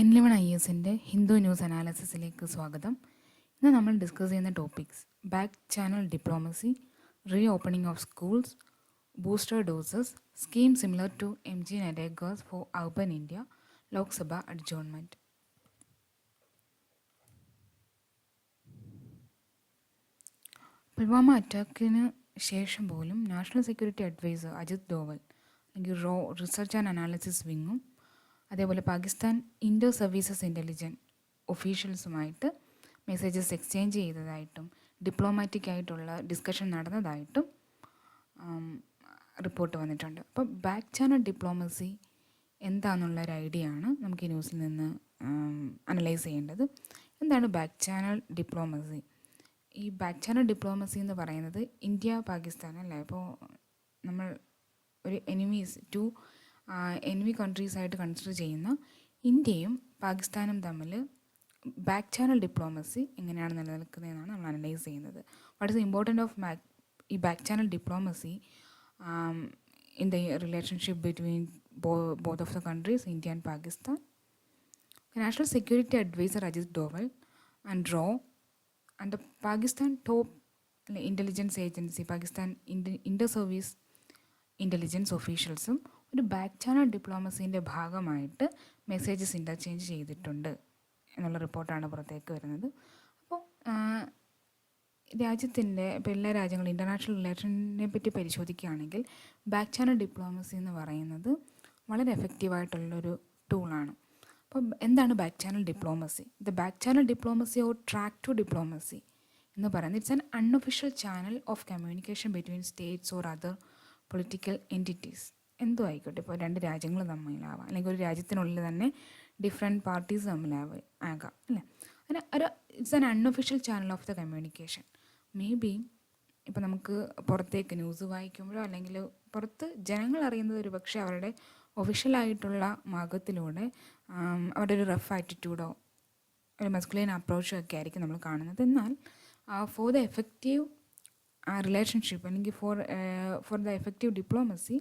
N11 ISൻ്റെ Hindu news അനാലിസിസിലേക്ക് സ്വാഗതം. ഇന്ന് നമ്മൾ ഡിസ്കസ് ചെയ്യുന്ന topics back channel diplomacy, re opening of schools, booster doses, scheme similar to MG NREGAs for urban India, Lok Sabha adjournment. Pulwama അറ്റാക്കിന് ശേഷം പോലും national security advisor Ajit Doval അല്ലെങ്കിൽ റോ റിസർച്ച് ആൻഡ് അനാലിസിസ് വിങ്ങും അതേപോലെ പാകിസ്ഥാൻ ഇൻഡോ സർവീസസ് ഇൻ്റലിജൻസ് ഒഫീഷ്യൽസുമായിട്ട് മെസ്സേജസ് എക്സ്ചേഞ്ച് ചെയ്തതായിട്ടും ഡിപ്ലോമാറ്റിക് ആയിട്ടുള്ള ഡിസ്കഷൻ നടന്നതായിട്ടും റിപ്പോർട്ട് വന്നിട്ടുണ്ട്. അപ്പോൾ ബാക്ക് ചാനൽ ഡിപ്ലോമസി എന്താണെന്നുള്ളൊരു ഐഡിയ ആണ് നമുക്ക് ഈ ന്യൂസിൽ നിന്ന് അനലൈസ് ചെയ്യേണ്ടത്. എന്താണ് ബാക്ക് ചാനൽ ഡിപ്ലോമസി? ഈ ബാക്ക് ചാനൽ ഡിപ്ലോമസി എന്ന് പറയുന്നത് ഇന്ത്യ പാകിസ്ഥാൻ അല്ലേ, ഇപ്പോൾ നമ്മൾ ഒരു എനിമി കൺട്രീസ് ആയിട്ട് കൺസിഡർ ചെയ്യുന്ന ഇന്ത്യയും പാകിസ്ഥാനും തമ്മിൽ ബാക്ക് ചാനൽ ഡിപ്ലോമസി എങ്ങനെയാണ് നിലനിൽക്കുന്നതെന്നാണ് നമ്മൾ അനലൈസ് ചെയ്യുന്നത്. What is the important of ഈ back channel diplomacy in the relationship between both of the countries, India and Pakistan. The National Security Advisor Ajit Doval and RAW and the Pakistan top intelligence agency, Pakistan Inter-Service Intelligence officialsum ഒരു back channel ഡിപ്ലോമസീൻ്റെ ഭാഗമായിട്ട് messages interchange ചെയ്തിട്ടുണ്ട് എന്നുള്ള റിപ്പോർട്ടാണ് പുറത്തേക്ക് വരുന്നത്. അപ്പോൾ രാജ്യത്തിൻ്റെ ഇപ്പോൾ എല്ലാ രാജ്യങ്ങളും ഇൻ്റർനാഷണൽ റിലേഷനെ പറ്റി പരിശോധിക്കുകയാണെങ്കിൽ ബാക്ക് ചാനൽ ഡിപ്ലോമസി എന്ന് പറയുന്നത് വളരെ എഫക്റ്റീവായിട്ടുള്ളൊരു ടൂളാണ്. അപ്പോൾ എന്താണ് back channel diplomacy? The back channel diplomacy or track two diplomacy എന്ന് പറയുന്നത് it's an unofficial channel of communication between states or other political entities. എന്തോ ആയിക്കോട്ടെ, ഇപ്പോൾ രണ്ട് രാജ്യങ്ങൾ തമ്മിലാവാം, അല്ലെങ്കിൽ ഒരു രാജ്യത്തിനുള്ളിൽ തന്നെ ഡിഫറെൻറ്റ് പാർട്ടീസ് ആകാം അല്ലേ. അങ്ങനെ ഒരു it's an unofficial channel of the communication. May be ഇപ്പോൾ നമുക്ക് പുറത്തേക്ക് ന്യൂസ് വായിക്കുമ്പോഴോ അല്ലെങ്കിൽ പുറത്ത് ജനങ്ങൾ അറിയുന്നത് ഒരു പക്ഷേ അവരുടെ ഒഫീഷ്യലായിട്ടുള്ള മാർഗത്തിലൂടെ അവരുടെ ഒരു റഫ് ആറ്റിറ്റ്യൂഡോ ഒരു മസ്കുലൈൻ അപ്രോച്ചോ ഒക്കെ ആയിരിക്കും നമ്മൾ കാണുന്നത്. എന്നാൽ ഫോർ ദ എഫക്റ്റീവ് റിലേഷൻഷിപ്പ് അല്ലെങ്കിൽ for the effective diplomacy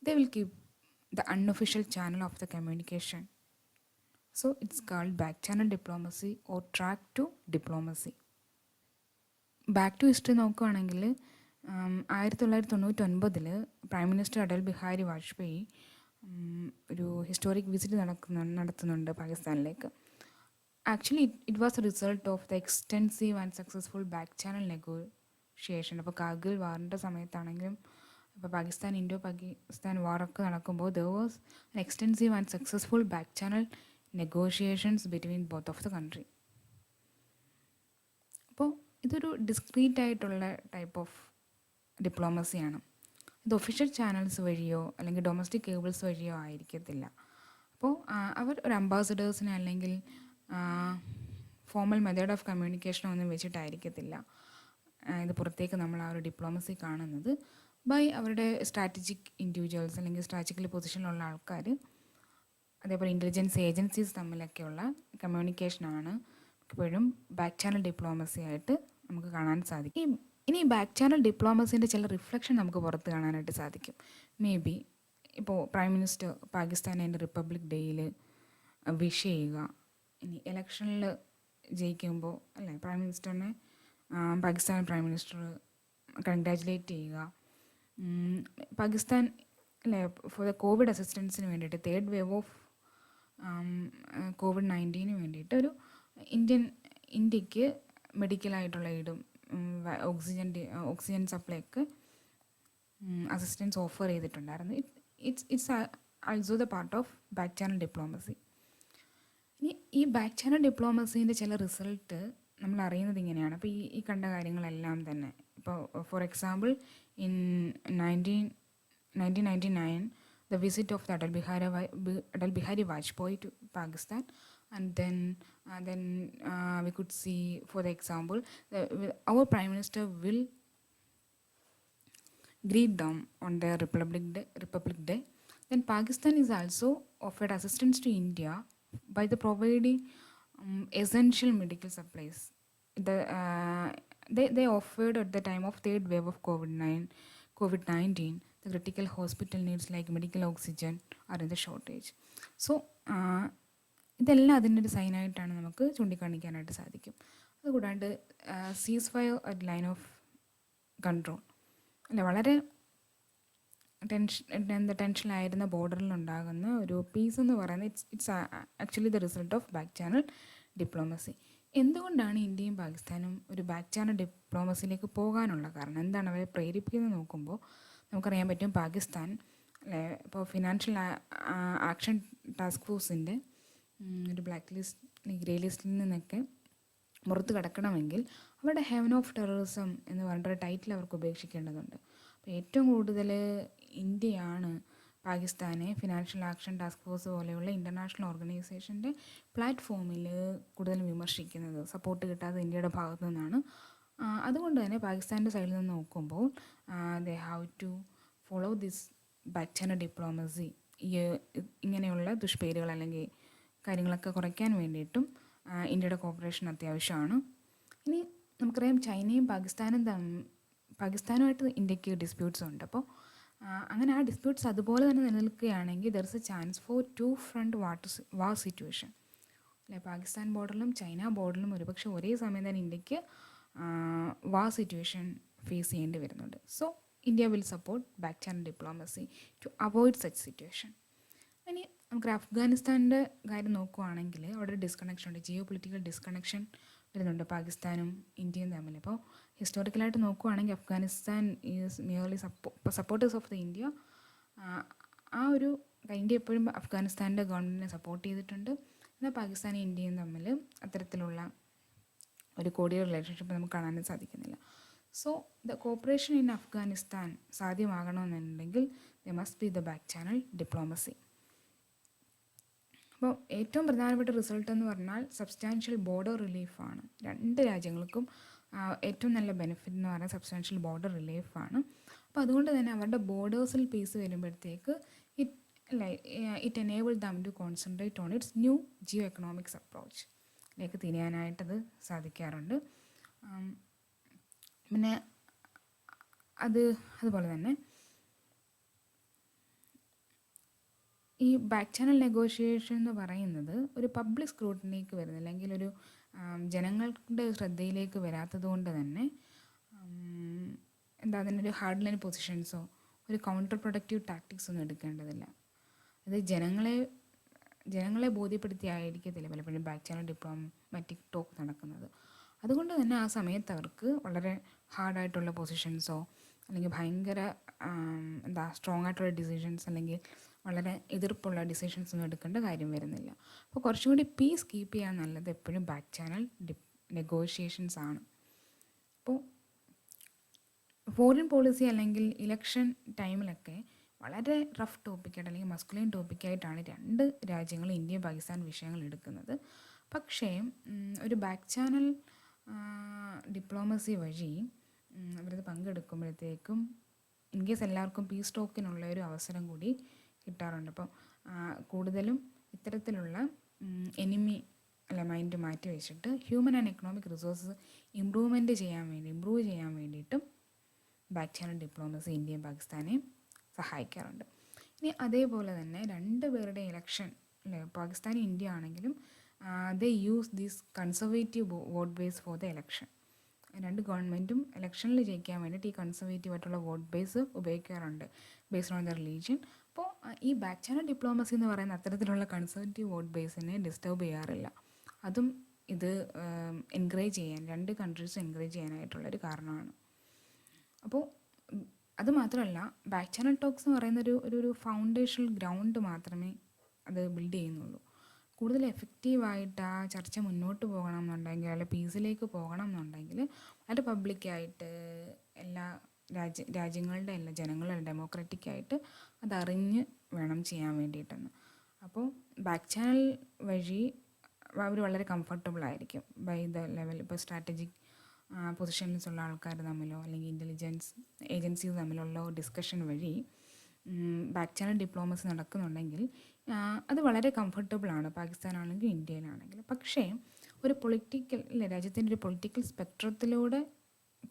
they will keep the unofficial channel of the communication. So it's called back channel diplomacy or track to diplomacy. Back to history നോക്കുകയാണെങ്കിൽ 1999 prime minister Atal Bihari Vajpayee ഒരു historic visit നടത്തുന്നുണ്ട് പാകിസ്ഥാനിലേക്ക്. Actually it was a result of the extensive and successful back channel negotiation. അപ്പോൾ കാർഗിൽ വാറിൻ്റെ സമയത്താണെങ്കിലും ഇപ്പോൾ Indo Pakistan വാറൊക്കെ നടക്കുമ്പോൾ there was an extensive and successful back channel negotiations between both of the country. അപ്പോൾ ഇതൊരു ഡിസ്ക്രീറ്റ് ആയിട്ടുള്ള ടൈപ്പ് ഓഫ് ഡിപ്ലോമസിയാണ്. ഇത് ഒഫീഷ്യൽ ചാനൽസ് വഴിയോ അല്ലെങ്കിൽ ഡൊമസ്റ്റിക് കേബിൾസ് വഴിയോ ആയിരിക്കത്തില്ല. അപ്പോൾ അവർ ഒരു അംബാസഡേഴ്സിനെ അല്ലെങ്കിൽ ഫോർമൽ മെത്തേഡ് ഓഫ് കമ്മ്യൂണിക്കേഷനോ ഒന്നും വെച്ചിട്ടായിരിക്കത്തില്ല ഇത് പുറത്തേക്ക് നമ്മൾ ആ ഒരു ഡിപ്ലോമസി കാണുന്നത്. ബൈ അവരുടെ സ്ട്രാറ്റജിക് ഇൻഡിവിജ്വൽസ് അല്ലെങ്കിൽ സ്ട്രാറ്റജിക്കൽ പൊസിഷനിലുള്ള ആൾക്കാർ, അതേപോലെ ഇൻ്റലിജൻസ് ഏജൻസീസ് തമ്മിലൊക്കെയുള്ള കമ്മ്യൂണിക്കേഷനാണ് എപ്പോഴും ബാക്ക് ചാനൽ ഡിപ്ലോമസി ആയിട്ട് നമുക്ക് കാണാൻ സാധിക്കും. ഇനി ബാക്ക് ചാനൽ ഡിപ്ലോമസീൻ്റെ ചില റിഫ്ലക്ഷൻ നമുക്ക് പുറത്ത് കാണാനായിട്ട് സാധിക്കും. മേ ബി ഇപ്പോൾ പ്രൈം മിനിസ്റ്റർ പാകിസ്ഥാനിൻ്റെ റിപ്പബ്ലിക് ഡേയിൽ വിഷ് ചെയ്യുക, ഇനി ഇലക്ഷനിൽ ജയിക്കുമ്പോൾ അല്ലേ പ്രൈം മിനിസ്റ്ററിനെ പാകിസ്ഥാൻ പ്രൈം മിനിസ്റ്റർ കൺഗ്രാജുലേറ്റ് ചെയ്യുക, പാകിസ്ഥാൻ അല്ലേ ഫോർ ദ കോവിഡ് അസിസ്റ്റൻസിന് വേണ്ടിയിട്ട് തേർഡ് വേവ് ഓഫ് COVID-19 വേണ്ടിയിട്ട് ഒരു ഇന്ത്യക്ക് മെഡിക്കലായിട്ടുള്ള എയ്ഡും ഓക്സിജൻ സപ്ലൈക്ക് അസിസ്റ്റൻസ് ഓഫർ ചെയ്തിട്ടുണ്ടായിരുന്നു. It's also the part of back channel diplomacy. ഇനി ഈ ബാക്ക് ചാനൽ ഡിപ്ലോമസീൻ്റെ ചില റിസൾട്ട് നമ്മൾ അറിയുന്നത് ഇങ്ങനെയാണ്. അപ്പോൾ ഈ കണ്ട കാര്യങ്ങളെല്ലാം തന്നെ ഇപ്പോൾ for example in 1999 the visit of the Atal Bihari Vajpayee to Pakistan, and then we could see, for the example, our Prime Minister will greet them on their Republic Day. Then Pakistan is also offered assistance to India by the providing essential medical supplies. They offered at the time of third wave of COVID-19 the critical hospital needs like medical oxygen are in the shortage. So ഇതെല്ലാം അതിൻ്റെ ഒരു സൈനായിട്ടാണ് നമുക്ക് ചൂണ്ടിക്കാണിക്കാനായിട്ട് സാധിക്കും. അതുകൂടാണ്ട് cease fire at line of control അല്ല, വളരെ ടെൻഷനായിരുന്ന ബോർഡറിലുണ്ടാകുന്ന ഒരു പീസ് എന്ന് പറയുന്നത് it's actually the result of back channel diplomacy. എന്തുകൊണ്ടാണ് ഇന്ത്യയും പാകിസ്ഥാനും ഒരു ബാക്ക് ചാനൽ ഡിപ്ലോമസിയിലേക്ക് പോകാനുള്ള കാരണം, എന്താണ് അവരെ പ്രേരിപ്പിക്കുന്നത് നോക്കുമ്പോൾ നമുക്കറിയാൻ പറ്റും. പാകിസ്ഥാൻ അല്ലെ, ഇപ്പോൾ ഫിനാൻഷ്യൽ ആക്ഷൻ ടാസ്ക് ഫോഴ്സിൻ്റെ ഒരു ബ്ലാക്ക് ലിസ്റ്റ് ഗ്രേ ലിസ്റ്റിൽ നിന്നൊക്കെ പുറത്ത് കിടക്കണമെങ്കിൽ അവരുടെ ഹെവൻ ഓഫ് ടെററിസം എന്ന് പറഞ്ഞിട്ടൊരു ടൈറ്റിൽ അവർക്ക് ഉപേക്ഷിക്കേണ്ടതുണ്ട്. അപ്പോൾ ഏറ്റവും കൂടുതൽ ഇന്ത്യയാണ് പാകിസ്ഥാനെ ഫിനാൻഷ്യൽ ആക്ഷൻ ടാസ്ക് ഫോഴ്സ് പോലെയുള്ള ഇൻ്റർനാഷണൽ ഓർഗനൈസേഷൻ്റെ പ്ലാറ്റ്ഫോമിൽ കൂടുതൽ വിമർശിക്കുന്നത്, സപ്പോർട്ട് കിട്ടാതെ ഇന്ത്യയുടെ ഭാഗത്തു നിന്നാണ്. അതുകൊണ്ട് തന്നെ പാകിസ്ഥാൻ്റെ സൈഡിൽ നിന്ന് നോക്കുമ്പോൾ they have to follow this back channel diplomacy. ഇങ്ങനെയുള്ള ദുഷ്പേരുകൾ അല്ലെങ്കിൽ കാര്യങ്ങളൊക്കെ കുറയ്ക്കാൻ വേണ്ടിയിട്ടും ഇന്ത്യയുടെ കോപ്പറേഷൻ അത്യാവശ്യമാണ്. ഇനി നമുക്കറിയാം ചൈനയും പാകിസ്ഥാനുമായിട്ട് ഇന്ത്യക്ക് ഡിസ്പ്യൂട്ട്സ് ഉണ്ട്. അപ്പോൾ അങ്ങനെ ആ ഡിസ്പ്യൂട്ട്സ് അതുപോലെ തന്നെ നിലനിൽക്കുകയാണെങ്കിൽ there is a chance for two front war situation അല്ലെ. പാകിസ്ഥാൻ ബോർഡറിലും ചൈന ബോർഡറിലും ഒരുപക്ഷെ ഒരേ സമയം തന്നെ ഇന്ത്യക്ക് വാർ സിറ്റുവേഷൻ ഫേസ് ചെയ്യേണ്ടി വരുന്നുണ്ട്. So India will support back channel diplomacy to avoid such situation. ഇനി നമുക്ക് അഫ്ഗാനിസ്ഥാൻ്റെ കാര്യം നോക്കുകയാണെങ്കിൽ അവിടെ ഒരു ഡിസ്കണക്ഷൻ ഉണ്ട്, ജിയോ പൊളിറ്റിക്കൽ ഡിസ്കണക്ഷൻ വരുന്നുണ്ട് പാകിസ്ഥാനും ഇന്ത്യയും തമ്മിൽ. ഇപ്പോൾ ഹിസ്റ്റോറിക്കലായിട്ട് നോക്കുകയാണെങ്കിൽ Afghanistan is merely supporters of the India. India എപ്പോഴും അഫ്ഗാനിസ്ഥാൻ്റെ ഗവൺമെൻറ്റിനെ സപ്പോർട്ട് ചെയ്തിട്ടുണ്ട്. എന്നാൽ പാകിസ്ഥാനും ഇന്ത്യയും തമ്മിൽ അത്തരത്തിലുള്ള ഒരു കോഡിയർ റിലേഷൻഷിപ്പ് നമുക്ക് കാണാനും സാധിക്കുന്നില്ല. So the cooperation in Afghanistan സാധ്യമാകണമെന്നുണ്ടെങ്കിൽ the must be the back channel diplomacy. അപ്പോൾ ഏറ്റവും പ്രധാനപ്പെട്ട റിസൾട്ട് എന്ന് പറഞ്ഞാൽ സബ്സ്റ്റാൻഷ്യൽ ബോർഡർ റിലീഫാണ്. രണ്ട് രാജ്യങ്ങൾക്കും ഏറ്റവും നല്ല ബെനിഫിറ്റ് എന്ന് പറഞ്ഞാൽ സബ്സ്റ്റാൻഷ്യൽ ബോർഡർ റിലീഫാണ്. അപ്പോൾ അതുകൊണ്ട് തന്നെ അവരുടെ ബോർഡേഴ്സിൽ പീസ് വരുമ്പോഴത്തേക്ക് it enable them to concentrate on its new geo economics അപ്രോച്ചിലേക്ക് തിരിയാനായിട്ടത് സാധിക്കാറുണ്ട്. പിന്നെ അതുപോലെ തന്നെ ഈ ബാക്ക് ചാനൽ നെഗോഷിയേഷൻ എന്ന് പറയുന്നത് ഒരു പബ്ലിക് സ്ക്രൂട്ടിനിക്ക് വരുന്നില്ല, അല്ലെങ്കിൽ ഒരു ജനങ്ങളുടെ ശ്രദ്ധയിലേക്ക് വരാത്തത് കൊണ്ട് തന്നെ അതിനൊരു ഹാർഡ് ലൈൻ പൊസിഷൻസോ ഒരു കൗണ്ടർ പ്രൊഡക്റ്റീവ് ടാക്ടിക്സ് ഒന്നും എടുക്കേണ്ടതില്ല. അത് ജനങ്ങളെ ബോധ്യപ്പെടുത്തിയായിരിക്കത്തില്ല പലപ്പോഴും ബാക്ക് ചാനൽ ഡിപ്ലോമാറ്റിക് ടോക്ക് നടക്കുന്നത്. അതുകൊണ്ട് തന്നെ ആ സമയത്ത് അവർക്ക് വളരെ ഹാർഡായിട്ടുള്ള പൊസിഷൻസോ അല്ലെങ്കിൽ ഭയങ്കര സ്ട്രോങ് ആയിട്ടുള്ള ഡിസിഷൻസ് അല്ലെങ്കിൽ വളരെ എതിർപ്പുള്ള ഡിസിഷൻസ് ഒന്നും എടുക്കേണ്ട കാര്യം വരുന്നില്ല. അപ്പോൾ കുറച്ചും കൂടി പീസ് കീപ്പ് ചെയ്യാൻ നല്ലത് എപ്പോഴും ബാക്ക് ചാനൽ നെഗോഷിയേഷൻസ് ആണ്. അപ്പോൾ ഫോറിൻ പോളിസി അല്ലെങ്കിൽ ഇലക്ഷൻ ടൈമിലൊക്കെ വളരെ റഫ് ടോപ്പിക്കായിട്ട് അല്ലെങ്കിൽ മസ്കുലൈൻ ടോപ്പിക്കായിട്ടാണ് രണ്ട് രാജ്യങ്ങൾ ഇന്ത്യയും പാകിസ്ഥാൻ വിഷയങ്ങൾ എടുക്കുന്നത്. പക്ഷേ ഒരു ബാക്ക് ചാനൽ ഡിപ്ലോമസി വഴി അവരത് പങ്കെടുക്കുമ്പോഴത്തേക്കും ഇൻ കേസ് എല്ലാവർക്കും പീസ് ടോക്കിനുള്ള ഒരു അവസരം കൂടി കിട്ടാറുണ്ട്. അപ്പോൾ കൂടുതലും ഇത്തരത്തിലുള്ള എനിമി മൈൻഡ് മാറ്റി വെച്ചിട്ട് human and economic resources improve ചെയ്യാൻ വേണ്ടിയിട്ടും ബാക്ക് ചാനൽ ഡിപ്ലോമസി ഇന്ത്യയും പാകിസ്ഥാനെയും സഹായിക്കാറുണ്ട്. ഇനി അതേപോലെ തന്നെ രണ്ട് പേരുടെ ഇലക്ഷൻ പാകിസ്ഥാനും ഇന്ത്യ ആണെങ്കിലും ദേ use this conservative vote base for the election. രണ്ട് ഗവൺമെൻറ്റും ഇലക്ഷനിൽ ജയിക്കാൻ വേണ്ടിയിട്ട് ഈ കൺസർവേറ്റീവ് ആയിട്ടുള്ള വോട്ട് ബേസ് ഉപയോഗിക്കാറുണ്ട് ബേസ്ഡ് ഓൺ ദ റിലീജിയൻ. അപ്പോൾ ഈ ബാക്ക് ചാനൽ ഡിപ്ലോമസി എന്ന് പറയുന്ന അത്തരത്തിലുള്ള കൺസർവേറ്റീവ് വോട്ട് ബേസിനെ ഡിസ്റ്റർബ് ചെയ്യാറില്ല. അതും ഇത് രണ്ട് കൺട്രീസും എൻകറേജ് ചെയ്യാനായിട്ടുള്ളൊരു കാരണമാണ്. അപ്പോൾ അതുമാത്രമല്ല ബാക്ക് ചാനൽ ടോക്സ് എന്ന് പറയുന്ന ഒരു ഫൗണ്ടേഷണൽ ഗ്രൗണ്ട് മാത്രമേ അത് ബിൽഡ് ചെയ്യുന്നുള്ളൂ. കൂടുതൽ എഫക്റ്റീവായിട്ട് ആ ചർച്ച മുന്നോട്ട് പോകണം എന്നുണ്ടെങ്കിൽ അല്ലെങ്കിൽ പീസിലേക്ക് പോകണം എന്നുണ്ടെങ്കിൽ അത് പബ്ലിക്കായിട്ട് എല്ലാ രാജ്യങ്ങളുടെ എല്ലാ ജനങ്ങളും ഡെമോക്രാറ്റിക്കായിട്ട് അതറിഞ്ഞ് വേണം ചെയ്യാൻ വേണ്ടിയിട്ടെന്ന്. അപ്പോൾ ബാക്ക് ചാനൽ വഴി അവർ വളരെ കംഫർട്ടബിൾ ആയിരിക്കും ബൈ ദ ലെവൽ. ഇപ്പോൾ സ്ട്രാറ്റജിക് പൊസിഷൻസുള്ള ആൾക്കാർ തമ്മിലോ അല്ലെങ്കിൽ ഇൻ്റലിജൻസ് ഏജൻസീസ് തമ്മിലുള്ള ഡിസ്കഷൻ വഴി ബാക്ക് ചാനൽ ഡിപ്ലോമസി നടക്കുന്നുണ്ടെങ്കിൽ അത് വളരെ കംഫർട്ടബിളാണ് പാകിസ്ഥാനാണെങ്കിലും ഇന്ത്യയിലാണെങ്കിലും. പക്ഷേ ഒരു രാജ്യത്തിൻ്റെ ഒരു പൊളിറ്റിക്കൽ സ്പെക്ട്രത്തിലൂടെ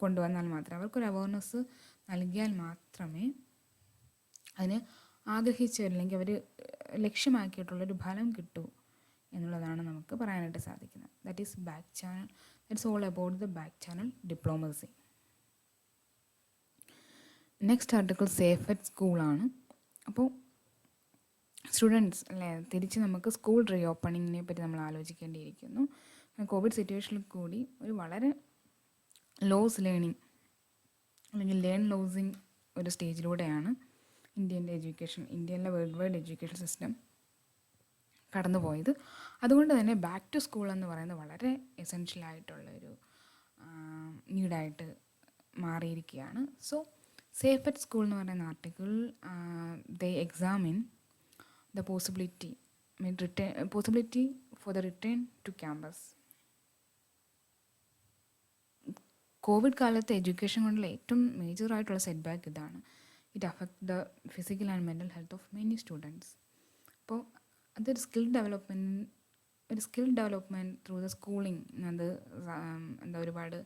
കൊണ്ടുവന്നാൽ മാത്രമേ അവർക്കൊരു അവയർനെസ് നൽകിയാൽ മാത്രമേ അതിന് ആഗ്രഹിച്ചവരില്ലെങ്കിൽ അവർ ലക്ഷ്യമാക്കിയിട്ടുള്ളൊരു ഫലം കിട്ടൂ എന്നുള്ളതാണ് പറയാനായിട്ട് സാധിക്കുന്നത്. That is back channel. That's all about the back channel diplomacy. Next article safe at സ്കൂളാണ്. അപ്പോൾ സ്റ്റുഡൻസ് അല്ലേ, തിരിച്ച് നമുക്ക് സ്കൂൾ റീ ഓപ്പണിങ്ങിനെ പറ്റി നമ്മൾ ആലോചിക്കേണ്ടിയിരിക്കുന്നു. കോവിഡ് സിറ്റുവേഷനിൽ കൂടി ഒരു വളരെ ലോസ് ലേണിംഗ് അല്ലെങ്കിൽ ലേൺ ലോസിങ് ഒരു സ്റ്റേജിലൂടെയാണ് ഇന്ത്യയിലെ വേൾഡ് വൈഡ് എഡ്യൂക്കേഷൻ സിസ്റ്റം കടന്നു പോയത്. അതുകൊണ്ട് തന്നെ ബാക്ക് ടു സ്കൂൾ എന്ന് പറയുന്നത് വളരെ എസെൻഷ്യലായിട്ടുള്ളൊരു നീഡായിട്ട് മാറിയിരിക്കുകയാണ്. സോ സേഫ് അറ്റ് സ്കൂൾ എന്ന് പറയുന്ന article they examine the possibility for the return to campus. Covid കാലത്ത് എഡ്യൂക്കേഷൻ കൊണ്ടുള്ള ഏറ്റവും മേജറായിട്ടുള്ള സെറ്റ് ബാക്ക് ഇതാണ്. It affect the physical and mental health of many students. അപ്പോൾ അതൊരു skill development through the schooling അത് ഒരുപാട്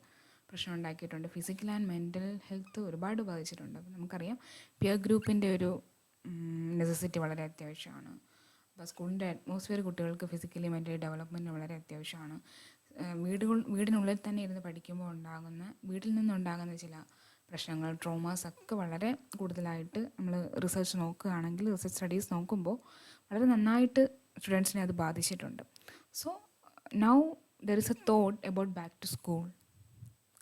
പ്രശ്നം ഉണ്ടാക്കിയിട്ടുണ്ട്. ഫിസിക്കൽ ആൻഡ് മെൻ്റൽ ഹെൽത്ത് ഒരുപാട് ബാധിച്ചിട്ടുണ്ട്. അപ്പോൾ നമുക്കറിയാം പിയർ ഗ്രൂപ്പിൻ്റെ ഒരു നെസസിറ്റി വളരെ അത്യാവശ്യമാണ്. അപ്പോൾ സ്കൂളിൻ്റെ അറ്റ്മോസ്ഫിയർ കുട്ടികൾക്ക് ഫിസിക്കലി മെൻ്റലി ഡെവലപ്മെൻറ്റ് വളരെ അത്യാവശ്യമാണ്. വീടിനുള്ളിൽ തന്നെ ഇരുന്ന് പഠിക്കുമ്പോൾ വീട്ടിൽ നിന്നുണ്ടാകുന്ന ചില പ്രശ്നങ്ങൾ, ട്രോമാസ് ഒക്കെ വളരെ കൂടുതലായിട്ട് നമ്മൾ റിസർച്ച് സ്റ്റഡീസ് നോക്കുമ്പോൾ വളരെ നന്നായിട്ട് സ്റ്റുഡൻസിനെ അത് ബാധിച്ചിട്ടുണ്ട്. So now there is a thought about back to school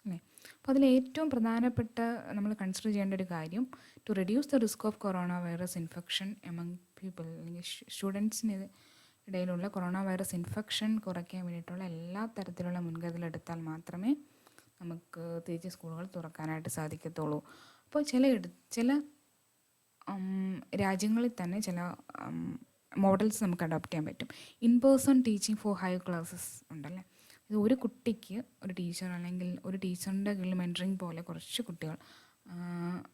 അല്ലേ. അപ്പോൾ അതിൽ ഏറ്റവും പ്രധാനപ്പെട്ട നമ്മൾ കൺസിഡർ ചെയ്യേണ്ട ഒരു കാര്യം, to reduce the risk of corona virus infection among people, അല്ലെങ്കിൽ സ്റ്റുഡൻസിന് ഇടയിലുള്ള കൊറോണ വൈറസ് ഇൻഫെക്ഷൻ കുറയ്ക്കാൻ വേണ്ടിയിട്ടുള്ള എല്ലാ തരത്തിലുള്ള മുൻകരുതലെടുത്താൽ മാത്രമേ നമുക്ക് തിരിച്ച് സ്കൂളുകൾ തുറക്കാനായിട്ട് സാധിക്കത്തുള്ളൂ. അപ്പോൾ ചില രാജ്യങ്ങളിൽ തന്നെ ചില മോഡൽസ് നമുക്ക് അഡോപ്റ്റ് ചെയ്യാൻ പറ്റും. In person teaching four higher classes ഉണ്ടല്ലേ. ഇത് ഒരു കുട്ടിക്ക് ഒരു ടീച്ചർ അല്ലെങ്കിൽ ഒരു ടീച്ചറിൻ്റെ കീഴിൽ മെൻറ്ററിങ് പോലെ കുറച്ച് കുട്ടികൾ,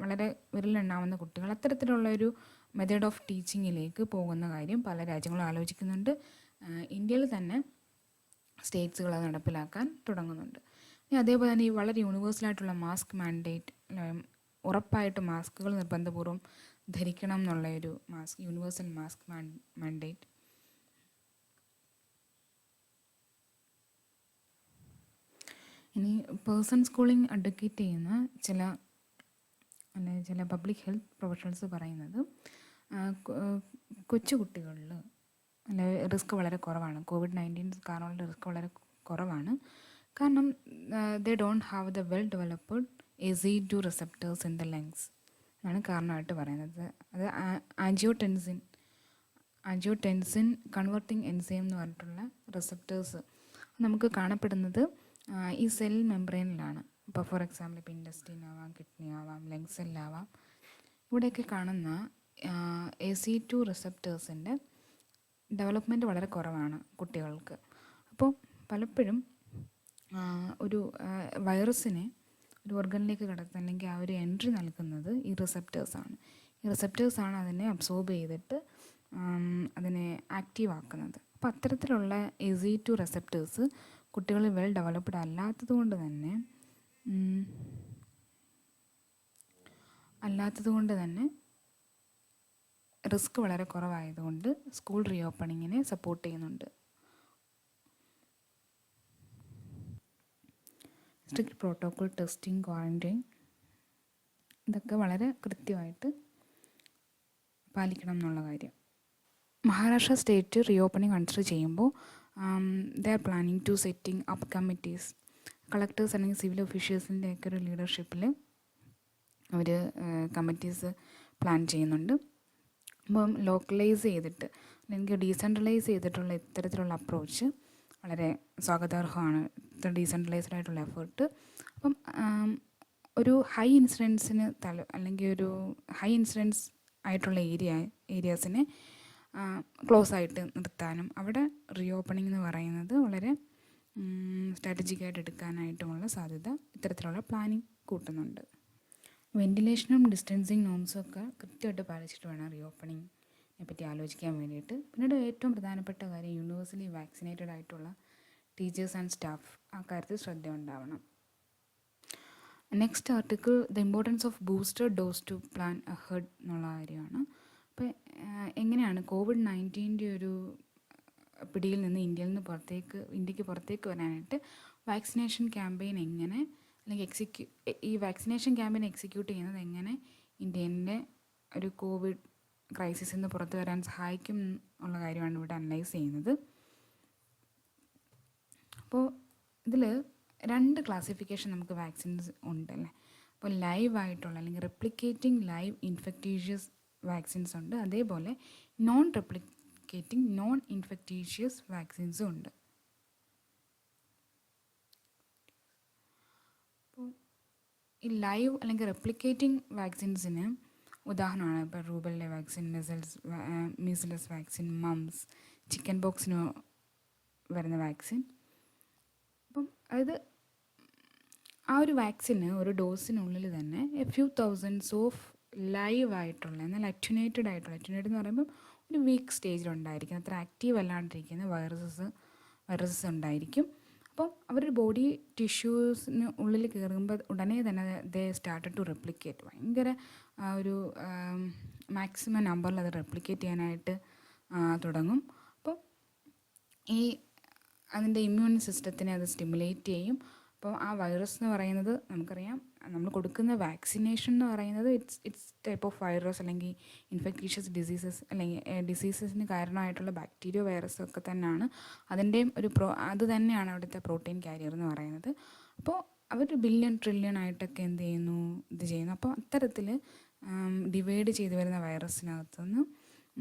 വളരെ വിരലുണ്ടാവുന്ന കുട്ടികൾ, അത്തരത്തിലുള്ളൊരു മെത്തേഡ് ഓഫ് ടീച്ചിങ്ങിലേക്ക് പോകുന്ന കാര്യം പല രാജ്യങ്ങളും ആലോചിക്കുന്നുണ്ട്. ഇന്ത്യയിൽ തന്നെ സ്റ്റേറ്റ്സുകൾ അത് നടപ്പിലാക്കാൻ തുടങ്ങുന്നുണ്ട്. അതേപോലെ തന്നെ ഈ വളരെ യൂണിവേഴ്സലായിട്ടുള്ള മാസ്ക് മാൻഡേറ്റ്, ഉറപ്പായിട്ടും മാസ്കുകൾ നിർബന്ധപൂർവ്വം ധരിക്കണം എന്നുള്ള ഒരു യൂണിവേഴ്സൽ മാസ്ക് മാൻഡേറ്റ്. ഇനി പേഴ്സൺ സ്കൂളിംഗ് അഡ്വക്കേറ്റ് ചെയ്യുന്ന ചില പബ്ലിക് ഹെൽത്ത് പ്രൊഫഷണൽസ് പറയുന്നത് കൊച്ചുകുട്ടികളിൽ റിസ്ക് വളരെ കുറവാണ്. COVID-19 കാരണമുള്ള റിസ്ക് വളരെ കുറവാണ്. കാരണം they don't have the well developed ACE2 receptors in the lungs ആണ് കാരണമായിട്ട് പറയുന്നത്. അത് ആൻജിയോടെൻസിൻ കൺവേർട്ടിംഗ് എൻസൈം എന്ന് പറഞ്ഞിട്ടുള്ള റിസപ്റ്റേഴ്സ് നമുക്ക് കാണപ്പെടുന്നത് ഈ സെൽ മെംബ്രെയിനിലാണ്. ഇപ്പോൾ ഫോർ എക്സാമ്പിൾ ഇപ്പോൾ ഇൻറ്റെസ്റ്റൈൻ ആവാം, കിഡ്നി ആവാം, ലങ്സ് സെല്ലാവാം. ഇവിടെയൊക്കെ കാണുന്ന ACE2 റിസപ്റ്റേഴ്സിൻ്റെ ഡെവലപ്മെൻറ്റ് വളരെ കുറവാണ് കുട്ടികൾക്ക്. അപ്പോൾ പലപ്പോഴും ഒരു വൈറസിനെ ഒരു ഓർഗനിലേക്ക് കടത്താൻ അല്ലെങ്കിൽ ആ ഒരു എൻട്രി നൽകുന്നത് ഈ റിസപ്റ്റേഴ്സാണ്. ഈ റിസപ്റ്റേഴ്സാണ് അതിനെ അബ്സോർബ് ചെയ്തിട്ട് അതിനെ ആക്റ്റീവ് ആക്കുന്നത്. അപ്പോൾ അത്തരത്തിലുള്ള ACE2 റിസപ്റ്റേഴ്സ് കുട്ടികളിൽ വെൽ ഡെവലപ്ഡ് അല്ലാത്തത് കൊണ്ട് തന്നെ റിസ്ക് വളരെ കുറവായതുകൊണ്ട് സ്കൂൾ റീ ഓപ്പണിങ്ങിനെ സപ്പോർട്ട് ചെയ്യുന്നുണ്ട്. സ്ട്രിക്റ്റ് പ്രോട്ടോകോൾ, ടെസ്റ്റിംഗ്, ക്വാറൻറ്റൈൻ ഇതൊക്കെ വളരെ കൃത്യമായിട്ട് പാലിക്കണം എന്നുള്ള കാര്യം. Maharashtra state re opening consider ചെയ്യുമ്പോൾ they are planning to setting up committees. Collectors അല്ലെങ്കിൽ സിവിൽ ഒഫീഷ്യൽസിൻ്റെ ഒക്കെ ഒരു ലീഡർഷിപ്പിൽ അവർ കമ്മിറ്റീസ് പ്ലാൻ ചെയ്യുന്നുണ്ട്. അപ്പം ലോക്കലൈസ് ചെയ്തിട്ട് അല്ലെങ്കിൽ ഡീസെൻട്രലൈസ് ചെയ്തിട്ടുള്ള ഇത്തരത്തിലുള്ള അപ്രോച്ച് വളരെ സ്വാഗതാർഹമാണ്. ഇത്ര ഡീസെൻട്രലൈസ്ഡ് ആയിട്ടുള്ള എഫേർട്ട്. അപ്പം ഒരു ഹൈ ഇൻസിഡൻസിന് അല്ലെങ്കിൽ ഒരു ഹൈ ഇൻസിഡൻസ് ആയിട്ടുള്ള ഏരിയാസിനെ ക്ലോസ് ആയിട്ട് നിർത്താനും അവിടെ റീ ഓപ്പണിംഗ് എന്ന് പറയുന്നത് വളരെ സ്ട്രാറ്റജിക്കായിട്ട് എടുക്കാനായിട്ടുമുള്ള സാധ്യത ഇത്തരത്തിലുള്ള പ്ലാനിങ് കൂട്ടുന്നുണ്ട്. വെൻറ്റിലേഷനും ഡിസ്റ്റൻസിങ് നോംസും ഒക്കെ കൃത്യമായിട്ട് പാലിച്ചിട്ട് വേണം റീ ഓപ്പണിങ്ങിനെ പറ്റി ആലോചിക്കാൻ വേണ്ടിയിട്ട്. പിന്നീട് ഏറ്റവും പ്രധാനപ്പെട്ട കാര്യം യൂണിവേഴ്സലി വാക്സിനേറ്റഡ് ആയിട്ടുള്ള ടീച്ചേഴ്സ് ആൻഡ് സ്റ്റാഫ്, ആ കാര്യത്തിൽ ശ്രദ്ധ ഉണ്ടാവണം. Next article the importance of booster dose to plan ahead എന്നുള്ള കാര്യമാണ്. അപ്പോൾ എങ്ങനെയാണ് COVID-19 ഒരു പിടിയിൽ നിന്ന് ഇന്ത്യക്ക് പുറത്തേക്ക് വരാനായിട്ട് വാക്സിനേഷൻ ക്യാമ്പയിൻ എങ്ങനെ, അല്ലെങ്കിൽ ഈ വാക്സിനേഷൻ ക്യാമ്പയിൻ എക്സിക്യൂട്ട് ചെയ്യുന്നത് എങ്ങനെ ഇന്ത്യൻ്റെ ഒരു കോവിഡ് ക്രൈസിസിൽ നിന്ന് പുറത്തു വരാൻ സഹായിക്കും ഉള്ള കാര്യമാണ് ഇവിടെ അനലൈസ് ചെയ്യുന്നത്. അപ്പോൾ ഇതിൽ 2 ക്ലാസിഫിക്കേഷൻ നമുക്ക് വാക്സിൻസ് ഉണ്ടല്ലേ. അപ്പോൾ ലൈവായിട്ടുള്ള അല്ലെങ്കിൽ റെപ്ലിക്കേറ്റിംഗ് ലൈവ് ഇൻഫെക്റ്റീഷ്യസ് വാക്സിൻസ് ഉണ്ട്, അതേപോലെ നോൺ റെപ്ലിക്കേറ്റിംഗ് നോൺ ഇൻഫെക്റ്റീഷ്യസ് വാക്സിൻസും ഉണ്ട്. അപ്പോൾ ഈ ലൈവ് അല്ലെങ്കിൽ റെപ്ലിക്കേറ്റിംഗ് വാക്സിൻസിന് ഉദാഹരണമാണ് ഇപ്പോൾ rubella vaccine, മീസിലസ് vaccine, moms, chicken ബോക്സിന് വരുന്ന വാക്സിൻ. അപ്പം അതായത് ആ ഒരു വാക്സിന് ഒരു ഡോസിനുള്ളിൽ തന്നെ ഫ്യൂ തൗസൻഡ്സ് ഓഫ് ലൈവായിട്ടുള്ള, എന്നാൽ അറ്റുനേറ്റഡ് എന്ന് പറയുമ്പോൾ ഒരു വീക്ക് സ്റ്റേജിലുണ്ടായിരിക്കും, അത്ര ആക്റ്റീവ് അല്ലാണ്ടിരിക്കുന്ന വൈറസസ് ഉണ്ടായിരിക്കും. അപ്പം അവരുടെ ബോഡി ടിഷ്യൂസിന് ഉള്ളിൽ കയറുമ്പോൾ ഉടനെ തന്നെ ദേ സ്റ്റാർട്ടഡ് ടു റെപ്ലിക്കേറ്റ്. ഭയങ്കര ഒരു മാക്സിമം നമ്പറിൽ അത് റെപ്ലിക്കേറ്റ് ചെയ്യാനായിട്ട് തുടങ്ങും. അപ്പോൾ അതിൻ്റെ ഇമ്മ്യൂൺ സിസ്റ്റത്തിനെ അത് സ്റ്റിമുലേറ്റ് ചെയ്യും. അപ്പോൾ ആ വൈറസ് എന്ന് പറയുന്നത് നമുക്കറിയാം, നമ്മൾ കൊടുക്കുന്ന വാക്സിനേഷൻ എന്ന് പറയുന്നത് ഇറ്റ്സ് ടൈപ്പ് ഓഫ് വൈറസ് അല്ലെങ്കിൽ ഇൻഫെക്റ്റീഷ്യസ് ഡിസീസസ് അല്ലെങ്കിൽ ഡിസീസസിന് കാരണമായിട്ടുള്ള ബാക്ടീരിയ വൈറസ് ഒക്കെ തന്നെയാണ്. അതിൻ്റെയും അത് തന്നെയാണ് അവിടുത്തെ പ്രോട്ടീൻ കാരിയർ എന്ന് പറയുന്നത്. അപ്പോൾ അവർ ട്രില്യൺ ആയിട്ടൊക്കെ എന്ത് ചെയ്യുന്നു, ഇത് ചെയ്യുന്നു. അപ്പോൾ അത്തരത്തിൽ ഡിവൈഡ് ചെയ്ത് വരുന്ന വൈറസിനകത്തുനിന്ന്